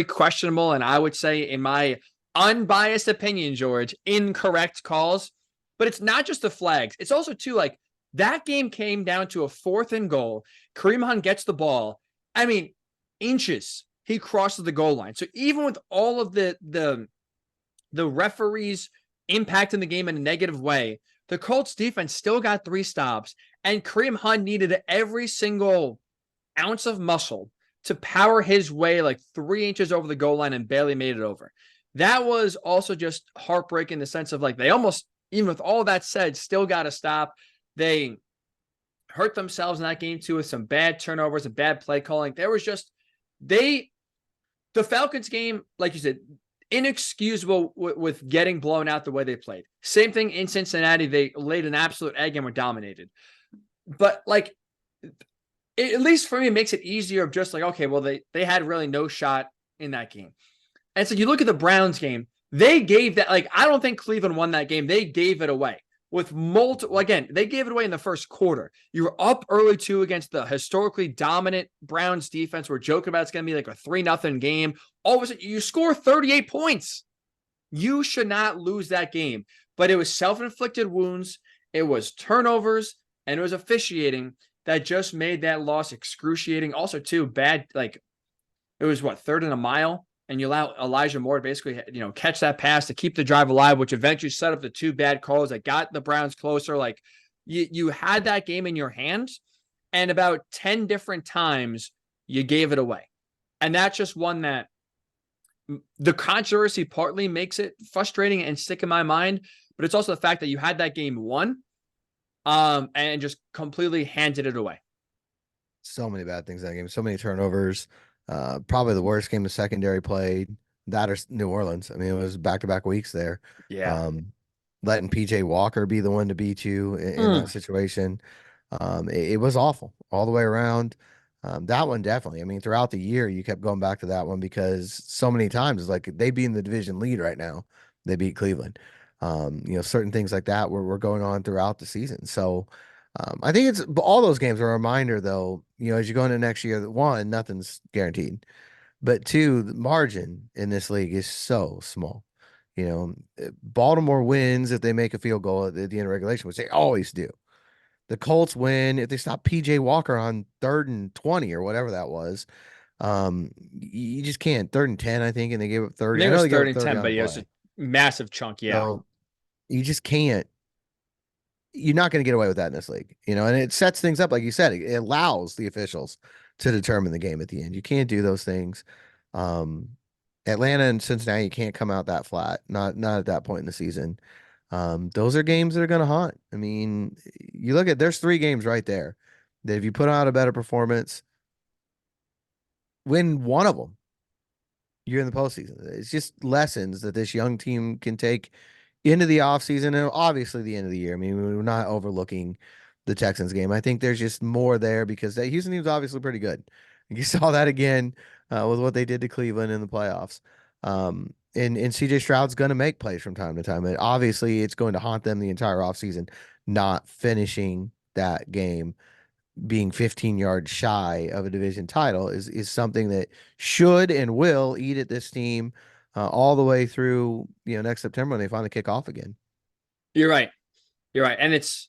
Speaker 1: questionable, and I would say, in my unbiased opinion, George, incorrect calls. But it's not just the flags. It's also, too, like, that game came down to a 4th and goal. Kareem Hunt gets the ball. I mean, inches. He crosses the goal line. So even with all of the referees impacting the game in a negative way, the Colts defense still got 3 stops, and Kareem Hunt needed every single ounce of muscle to power his way like 3 inches over the goal line and barely made it over. That was also just heartbreaking in the sense of, like, they almost, even with all that said, still got to stop. They hurt themselves in that game too with some bad turnovers and bad play calling. There was just the Falcons game, like you said, inexcusable with getting blown out the way they played. Same thing in Cincinnati. They laid an absolute egg and were dominated. But, like, at least for me, it makes it easier of just like, okay, well, they had really no shot in that game. And so you look at the Browns game, they gave that, like, I don't think Cleveland won that game. They gave it away with multiple, again, they gave it away in the first quarter. You were up early too against the historically dominant Browns defense. We're joking about it's going to be like a 3-0 game. All of a sudden, you score 38 points. You should not lose that game. But it was self-inflicted wounds. It was turnovers, and it was officiating that just made that loss excruciating. Also, too, bad, like, it was 3rd and a mile, and you allow Elijah Moore to basically, catch that pass to keep the drive alive, which eventually set up the 2 bad calls that got the Browns closer. Like, you had that game in your hands, and about 10 different times you gave it away. And that's just one that the controversy partly makes it frustrating and stick in my mind, but it's also the fact that you had that game won, and just completely handed it away.
Speaker 2: So many bad things in that game. So many turnovers. Probably the worst game the secondary played. That or New Orleans. I mean, it was back-to-back weeks there.
Speaker 1: Yeah.
Speaker 2: Letting PJ Walker be the one to beat you in that situation. It was awful all the way around. That one definitely. I mean, throughout the year, you kept going back to that one because so many times it's like they be in the division lead right now. They beat Cleveland. Certain things like that were going on throughout the season. So I think it's all those games are a reminder, though, as you go into next year, that one, nothing's guaranteed, but two, the margin in this league is so small. Baltimore wins if they make a field goal at the end of regulation, which they always do. The Colts win if they stop PJ Walker on 3rd and 20 or whatever that was. You just can't. 3rd and 10, I think, and they gave up
Speaker 1: I
Speaker 2: 30.
Speaker 1: think
Speaker 2: I
Speaker 1: it
Speaker 2: know
Speaker 1: was
Speaker 2: they gave
Speaker 1: third
Speaker 2: up
Speaker 1: and
Speaker 2: 30
Speaker 1: 10,
Speaker 2: on a
Speaker 1: but yeah, it was a
Speaker 2: play.
Speaker 1: massive chunk. Yeah.
Speaker 2: So you just can't. You're not going to get away with that in this league, and it sets things up. Like you said, it allows the officials to determine the game at the end. You can't do those things. Um, Atlanta and Cincinnati, you can't come out that flat, not at that point in the season. Those are games that are going to haunt. I mean, you look at, there's 3 games right there that if you put out a better performance, win one of them, you're in the postseason. It's just lessons that this young team can take into the offseason and obviously the end of the year. I mean, we're not overlooking the Texans game. I think there's just more there because that Houston team's obviously pretty good. You saw that again with what they did to Cleveland in the playoffs. And CJ Stroud's going to make plays from time to time. And obviously, it's going to haunt them the entire offseason, not finishing that game, being 15 yards shy of a division title is something that should and will eat at this team all the way through next September when they finally kick off again.
Speaker 1: You're right. You're right. And it's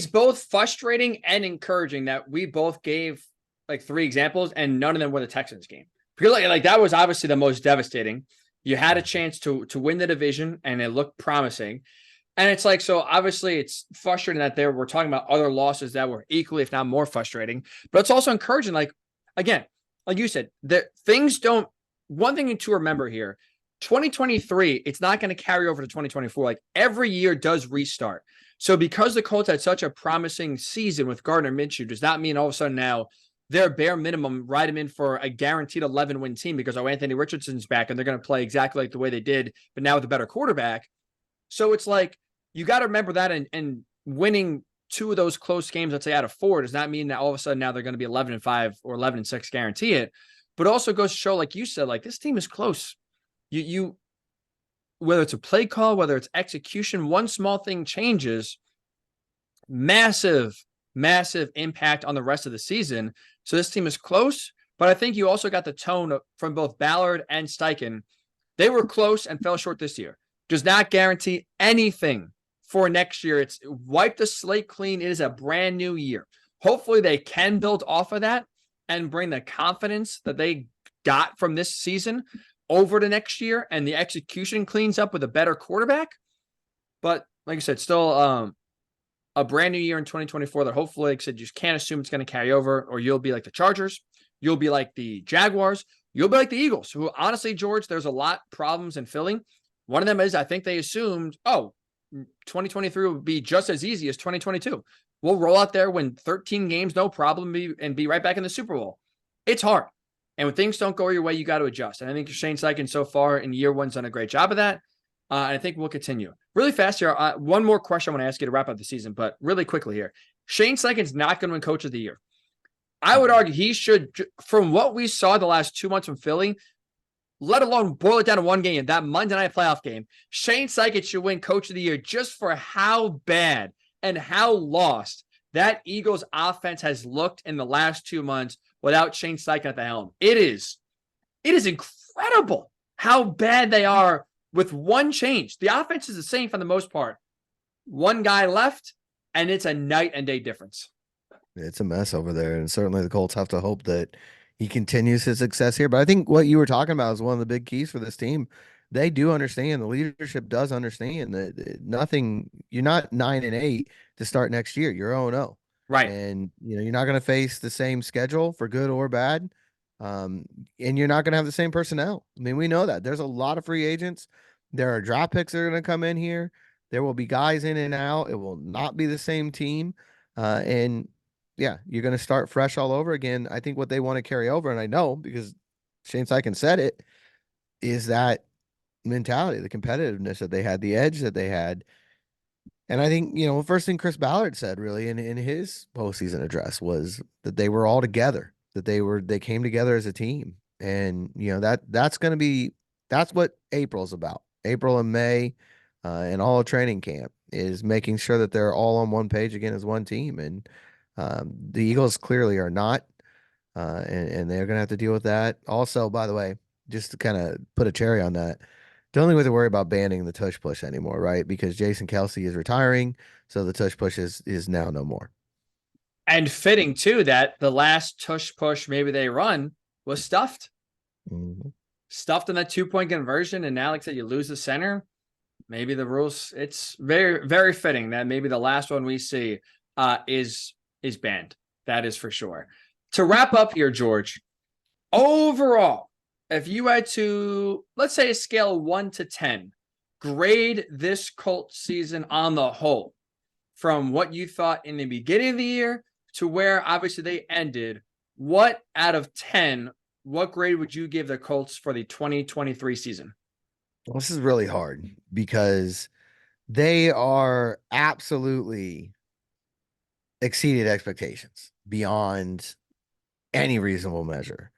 Speaker 1: both frustrating and encouraging that we both gave like 3 examples and none of them were the Texans game. Because like that was obviously the most devastating. You had a chance to win the division and it looked promising. And it's like, so obviously it's frustrating that we're talking about other losses that were equally, if not more frustrating, but it's also encouraging. Like, again, like you said, one thing to remember here, 2023, it's not going to carry over to 2024. Like every year does restart. So because the Colts had such a promising season with Gardner Minshew, does not mean all of a sudden now their bare minimum ride them in for a guaranteed 11-win team because Anthony Richardson's back and they're going to play exactly like the way they did, but now with a better quarterback. So it's like, you got to remember that and winning 2 of those close games, let's say out of 4, does not mean that all of a sudden now they're going to be 11-5 or 11-6, guarantee it. But also goes to show, like you said, like this team is close. You whether it's a play call, whether it's execution, one small thing changes, massive, massive impact on the rest of the season. So this team is close, but I think you also got the tone from both Ballard and Steichen. They were close and fell short this year. Does not guarantee anything for next year. It's wipe the slate clean. It is a brand new year. Hopefully they can build off of that and bring the confidence that they got from this season over to next year, and the execution cleans up with a better quarterback. But like I said, still a brand new year in 2024 that hopefully, like I said, you just can't assume it's going to carry over, or you'll be like the Chargers, you'll be like the Jaguars, you'll be like the Eagles, who honestly, George, there's a lot of problems in filling. One of them is I think they assumed, 2023 would be just as easy as 2022. We'll roll out there, win 13 games, no problem, and be right back in the Super Bowl. It's hard. And when things don't go your way, you got to adjust. And I think Shane Steichen so far in year 1's done a great job of that. And I think we'll continue. Really fast here. One more question I want to ask you to wrap up the season, but really quickly here. Shane Steichen's not going to win Coach of the Year. I would argue he should, from what we saw the last 2 months from Philly, let alone boil it down to one game, that Monday night playoff game, Shane Steichen should win Coach of the Year just for how bad and how lost that Eagles offense has looked in the last 2 months without Shane Steichen at the helm. It is incredible how bad they are with one change. The offense is the same for the most part. One guy left, and it's a night and day difference.
Speaker 2: It's a mess over there, and certainly the Colts have to hope that he continues his success here. But I think what you were talking about is one of the big keys for this team. They do understand, the leadership does understand that nothing, you're not 9-8 to start next year. You're 0-0.
Speaker 1: Right.
Speaker 2: And you're not going to face the same schedule for good or bad. And you're not going to have the same personnel. I mean, we know that there's a lot of free agents. There are draft picks that are going to come in here. There will be guys in and out. It will not be the same team. And yeah, you're going to start fresh all over again. I think what they want to carry over, and I know because Shane Steichen said it, is that mentality, the competitiveness that they had, the edge that they had. And I think, first thing Chris Ballard said really in his postseason address was that they were all together, that they came together as a team. And, that's what April's about. April and May and all of training camp. is making sure that they're all on one page again as one team. And the Eagles clearly are not, and they're going to have to deal with that. Also, by the way, just to kind of put a cherry on that, don't think we have to worry about banning the tush push anymore, right? Because Jason Kelsey is retiring, so the tush push is now no more.
Speaker 1: And fitting too that the last tush push maybe they run was stuffed.
Speaker 2: Mhm.
Speaker 1: Stuffed in that 2-point conversion, and now like I said, you lose the center. Maybe the rules, it's very, very fitting that maybe the last one we see is banned. That is for sure. To wrap up here, George, overall, if you had to, let's say, a scale of 1 to 10, grade this Colts season on the whole, from what you thought in the beginning of the year to where obviously they ended, what out of 10, what grade would you give the Colts for the 2023 season?
Speaker 2: Well, this is really hard because they are absolutely exceeded expectations beyond any reasonable measure.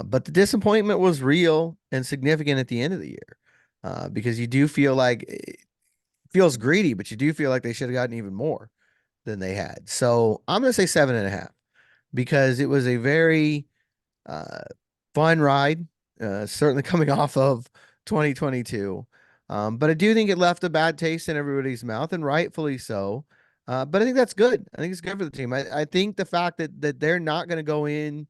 Speaker 2: But the disappointment was real and significant at the end of the year because you do feel like it feels greedy, but you do feel like they should have gotten even more than they had. So I'm going to say 7.5 because it was a very uh, fun ride, certainly coming off of 2022. But I do think it left a bad taste in everybody's mouth, and rightfully so. But I think that's good. I think it's good for the team. I think the fact that they're not going to go in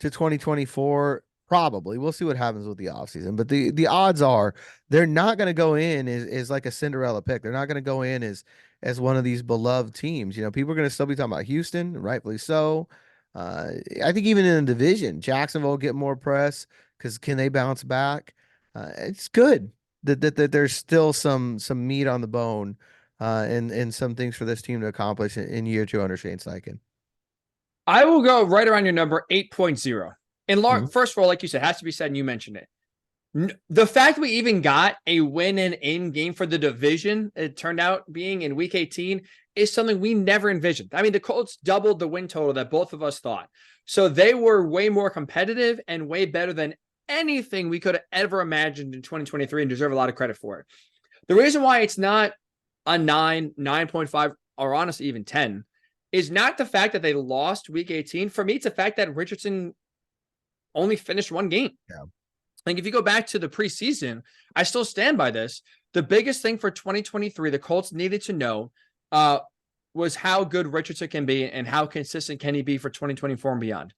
Speaker 2: to 2024, probably we'll see what happens with the offseason. But the odds are they're not going to go in as like a Cinderella pick. They're not going to go in as one of these beloved teams. You know, people are going to still be talking about Houston, rightfully so. I think even in the division, Jacksonville will get more press because can they bounce back? It's good that there's still some meat on the bone, and some things for this team to accomplish in year two under Shane Steichen.
Speaker 1: I will go right around your number 8.0. And
Speaker 2: Mhm.
Speaker 1: first of all, like you said, has to be said, and you mentioned it. The fact we even got a win and in game for the division, it turned out being in week 18, is something we never envisioned. I mean, the Colts doubled the win total that both of us thought. So they were way more competitive and way better than anything we could have ever imagined in 2023 and deserve a lot of credit for it. The reason why it's not a 9, 9.5, or honestly even 10 is not the fact that they lost week 18. For me, it's the fact that Richardson only finished one game.
Speaker 2: Yeah.
Speaker 1: Like if you go back to the preseason, I still stand by this. The biggest thing for 2023, the Colts needed to know was how good Richardson can be and how consistent can he be for 2024 and beyond.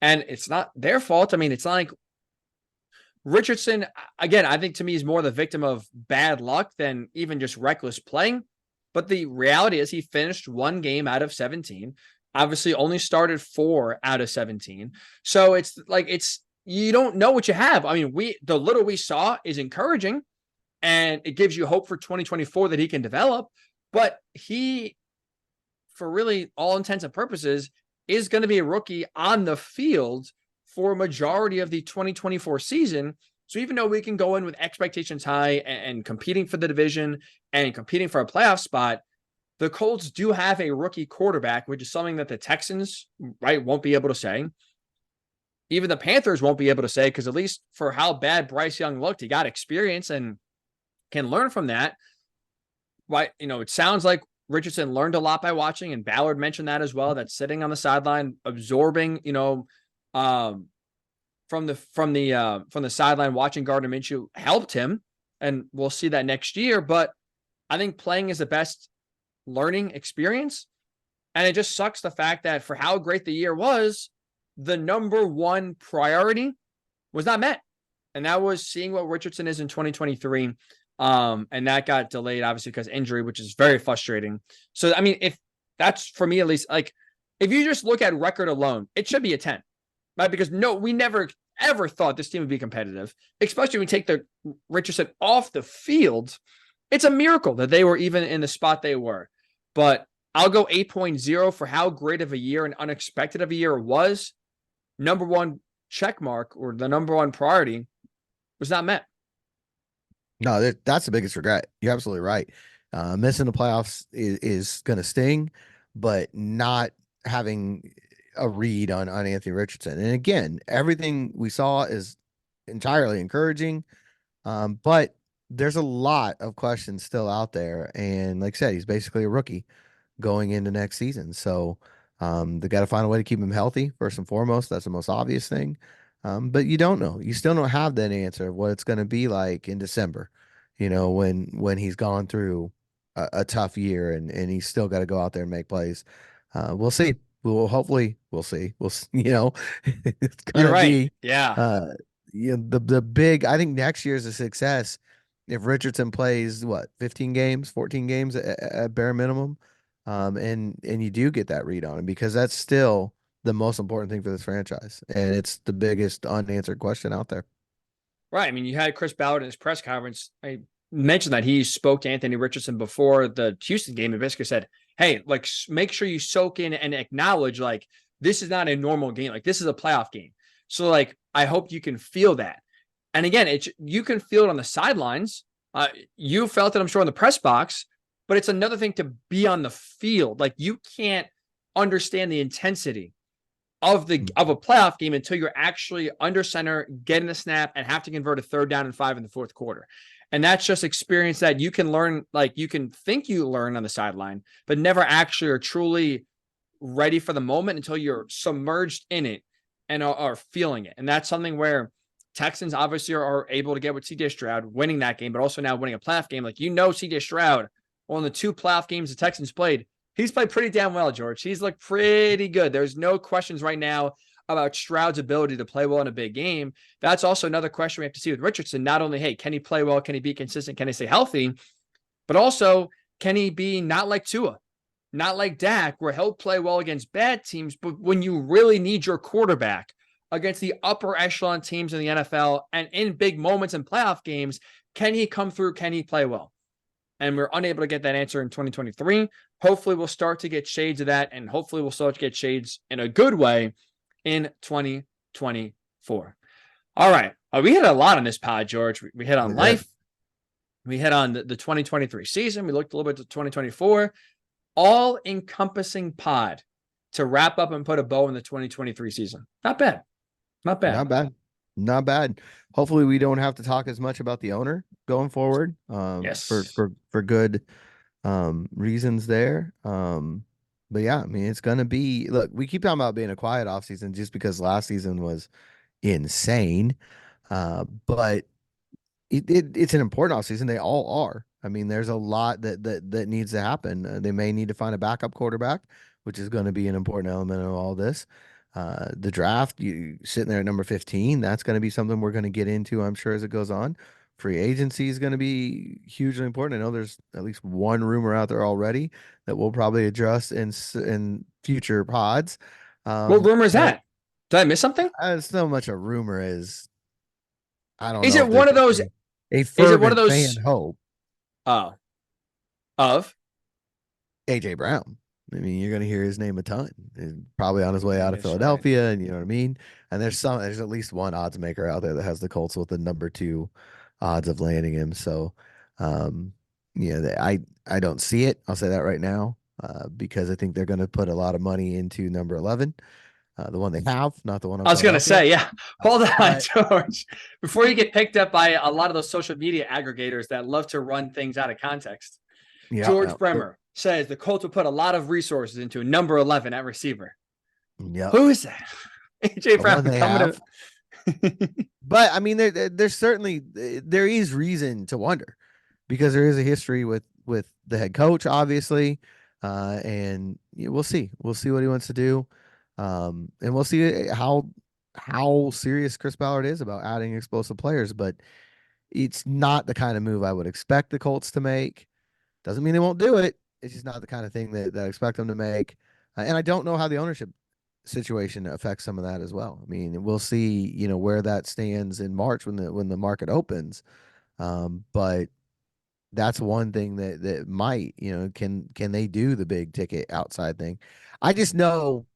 Speaker 1: And it's not their fault. I mean, it's not like Richardson, again, I think to me is more the victim of bad luck than even just reckless playing. But the reality is he finished one game out of 17, obviously only started 4 out of 17. So it's like, you don't know what you have. I mean, the little we saw is encouraging and it gives you hope for 2024 that he can develop. But he, for really all intents and purposes, is going to be a rookie on the field for a majority of the 2024 season. So even though we can go in with expectations high and competing for the division and competing for a playoff spot, the Colts do have a rookie quarterback, which is something that the Texans, right, won't be able to say. Even the Panthers won't be able to say, because at least for how bad Bryce Young looked, he got experience and can learn from that. Right, it sounds like Richardson learned a lot by watching, and Ballard mentioned that as well. That sitting on the sideline, absorbing, from the sideline, watching Gardner Minshew helped him, and we'll see that next year. But I think playing is the best learning experience, and it just sucks the fact that for how great the year was, the number one priority was not met, and that was seeing what Richardson is in 2023. And that got delayed, obviously, because injury, which is very frustrating. So, I mean, if that's for me, at least, like, if you just look at record alone, it should be a 10, right? Because we never ever thought this team would be competitive, especially when we take the Richardson off the field. It's a miracle that they were even in the spot they were. But I'll go 8.0 for how great of a year and unexpected of a year it was. Number one check mark, or the number one priority, was not met.
Speaker 2: No, that's the biggest regret. You're absolutely right. Missing the playoffs is going to sting, but not having a read on Anthony Richardson. And again, everything we saw is entirely encouraging. But there's a lot of questions still out there. And like I said, he's basically a rookie going into next season. So they got to find a way to keep him healthy first and foremost. That's the most obvious thing. But you don't know. You still don't have that answer of what it's going to be like in December, when he's gone through a tough year and he's still got to go out there and make plays. We'll see. We'll see. It's
Speaker 1: You're
Speaker 2: gonna
Speaker 1: right.
Speaker 2: be
Speaker 1: Yeah.
Speaker 2: uh the big, I think next year is a success if Richardson plays 15 games, 14 games at bare minimum. And you do get that read on him because that's still the most important thing for this franchise. And it's the biggest unanswered question out there.
Speaker 1: Right. I mean, you had Chris Ballard in his press conference. I mentioned that he spoke to Anthony Richardson before the Houston game and basically said, hey, like, make sure you soak in and acknowledge, like, this is not a normal game. Like, this is a playoff game. So, like, I hope you can feel that. And again, you can feel it on the sidelines. You felt it, I'm sure, in the press box, but it's another thing to be on the field. Like, you can't understand the intensity of a playoff game until you're actually under center, getting the snap, and have to convert a 3rd down and 5 in the 4th quarter. And that's just experience that you can learn, like, you can think you learn on the sideline, but never actually are truly ready for the moment until you're submerged in it and are feeling it. And that's something where Texans obviously are able to get with CJ Stroud winning that game, but also now winning a playoff game. Like, CJ Stroud, on the 2 playoff games the Texans played, he's played pretty damn well, George. He's looked pretty good. There's no questions right now about Stroud's ability to play well in a big game. That's also another question we have to see with Richardson. Not only, hey, can he play well? Can he be consistent? Can he stay healthy? But also, can he be not like Tua, not like Dak, where he'll play well against bad teams, but when you really need your quarterback against the upper echelon teams in the NFL and in big moments in playoff games, can he come through? Can he play well? And we're unable to get that answer in 2023. Hopefully, we'll start to get shades of that, and hopefully, we'll start to get shades in a good way in 2024. All right. We hit a lot on this pod, George. We hit on life. We hit on the 2023 season. We looked a little bit to 2024. All-encompassing pod to wrap up and put a bow in the 2023 season. Not bad. Not bad.
Speaker 2: Not bad. Not bad. Hopefully we don't have to talk as much about the owner going forward.
Speaker 1: Yes.
Speaker 2: For good reasons there. But yeah, I mean, it's gonna be, look, we keep talking about being a quiet offseason just because last season was insane. But it's an important offseason. They all are. I mean, there's a lot that needs to happen. They may need to find a backup quarterback, which is going to be an important element of all this. The draft, you sitting there at number 15, that's going to be something we're going to get into, I'm sure, as it goes on. Free agency is going to be hugely important. I know there's at least one rumor out there already that we'll probably address in future pods.
Speaker 1: What rumor is that? Did I miss something?
Speaker 2: It's so much a rumor is, I don't
Speaker 1: Is
Speaker 2: know
Speaker 1: it
Speaker 2: if
Speaker 1: one
Speaker 2: there's
Speaker 1: of those?
Speaker 2: a
Speaker 1: Is it one of
Speaker 2: fervent fan
Speaker 1: those?
Speaker 2: hope.
Speaker 1: Oh, of
Speaker 2: AJ Brown. I mean, you're going to hear his name a ton. He's probably on his way out of
Speaker 1: That's right.
Speaker 2: Philadelphia, and you know what I mean? And there's at least one odds maker out there that has the Colts with the number 2 odds of landing him. So, I don't see it. I'll say that right now, because I think they're going to put a lot of money into number 11, the one they have, not the one on
Speaker 1: I was going to
Speaker 2: Philadelphia.
Speaker 1: say, yeah. Hold on,
Speaker 2: But
Speaker 1: George. Before you get picked up by a lot of those social media aggregators that love to run things out of context, George Bremer says the Colts will put a lot of resources into number 11 at receiver.
Speaker 2: Yep.
Speaker 1: Who is that? AJ Brown
Speaker 2: they
Speaker 1: coming
Speaker 2: to. But I mean, there's certainly there is reason to wonder because there is a history with the head coach, obviously, and we'll see what he wants to do, and we'll see how serious Chris Ballard is about adding explosive players. But it's not the kind of move I would expect the Colts to make. Doesn't mean they won't do it. It's just not the kind of thing that I expect them to make. And I don't know how the ownership situation affects some of that as well. I mean, we'll see, where that stands in March when the market opens. But that's one thing that might, can they do the big ticket outside thing? I just know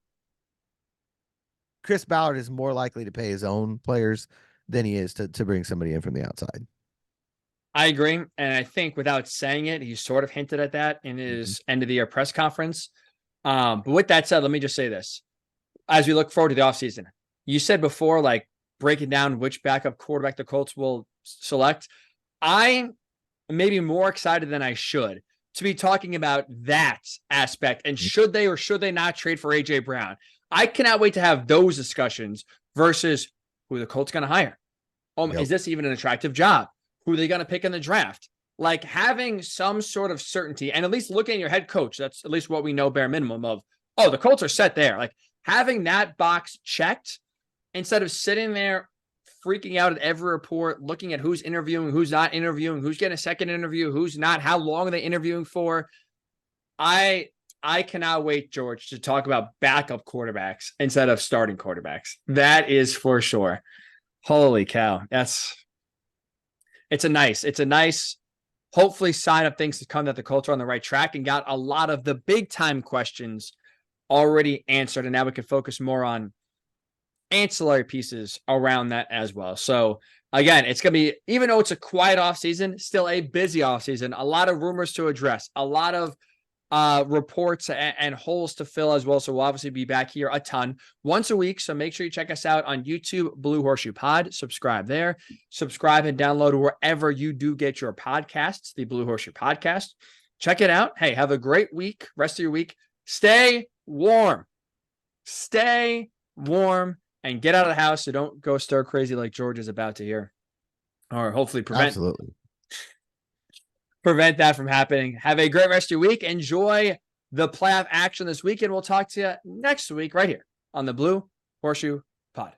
Speaker 2: Chris Ballard is more likely to pay his own players than he is to bring somebody in from the outside.
Speaker 1: I agree. And I think without saying it, he sort of hinted at that in his end of the year press conference. But with that said, let me just say this. As we look forward to the offseason, you said before, like breaking down which backup quarterback the Colts will select. I maybe more excited than I should to be talking about that aspect. And should they or should they not trade for A.J. Brown? I cannot wait to have those discussions versus who the Colts going to hire. Is this even an attractive job? Who are they going to pick in the draft? Like having some sort of certainty and at least looking at your head coach. That's at least what we know bare minimum of, oh, the Colts are set there. Like having that box checked instead of sitting there freaking out at every report, looking at who's interviewing, who's not interviewing, who's getting a second interview, who's not, how long are they interviewing for. I cannot wait, George, to talk about backup quarterbacks instead of starting quarterbacks. That is for sure. Holy cow. It's a nice, hopefully sign of things to come that the Colts are on the right track and got a lot of the big time questions already answered. And now we can focus more on ancillary pieces around that as well. So again, it's going to be, even though it's a quiet off season, still a busy off season, a lot of rumors to address, a lot of reports and holes to fill as well. So we'll obviously be back here a ton once a week. So make sure you check us out on YouTube, Blue Horseshoe Pod, subscribe there, subscribe and download wherever you do get your podcasts, the Blue Horseshoe Podcast. Check it out. Hey, have a great week, rest of your week. Stay warm, and get out of the house. So don't go stir crazy like George is about to hear, or hopefully prevent that from happening. Have a great rest of your week. Enjoy the playoff action this weekend. We'll talk to you next week right here on the Blue Horseshoe Pod.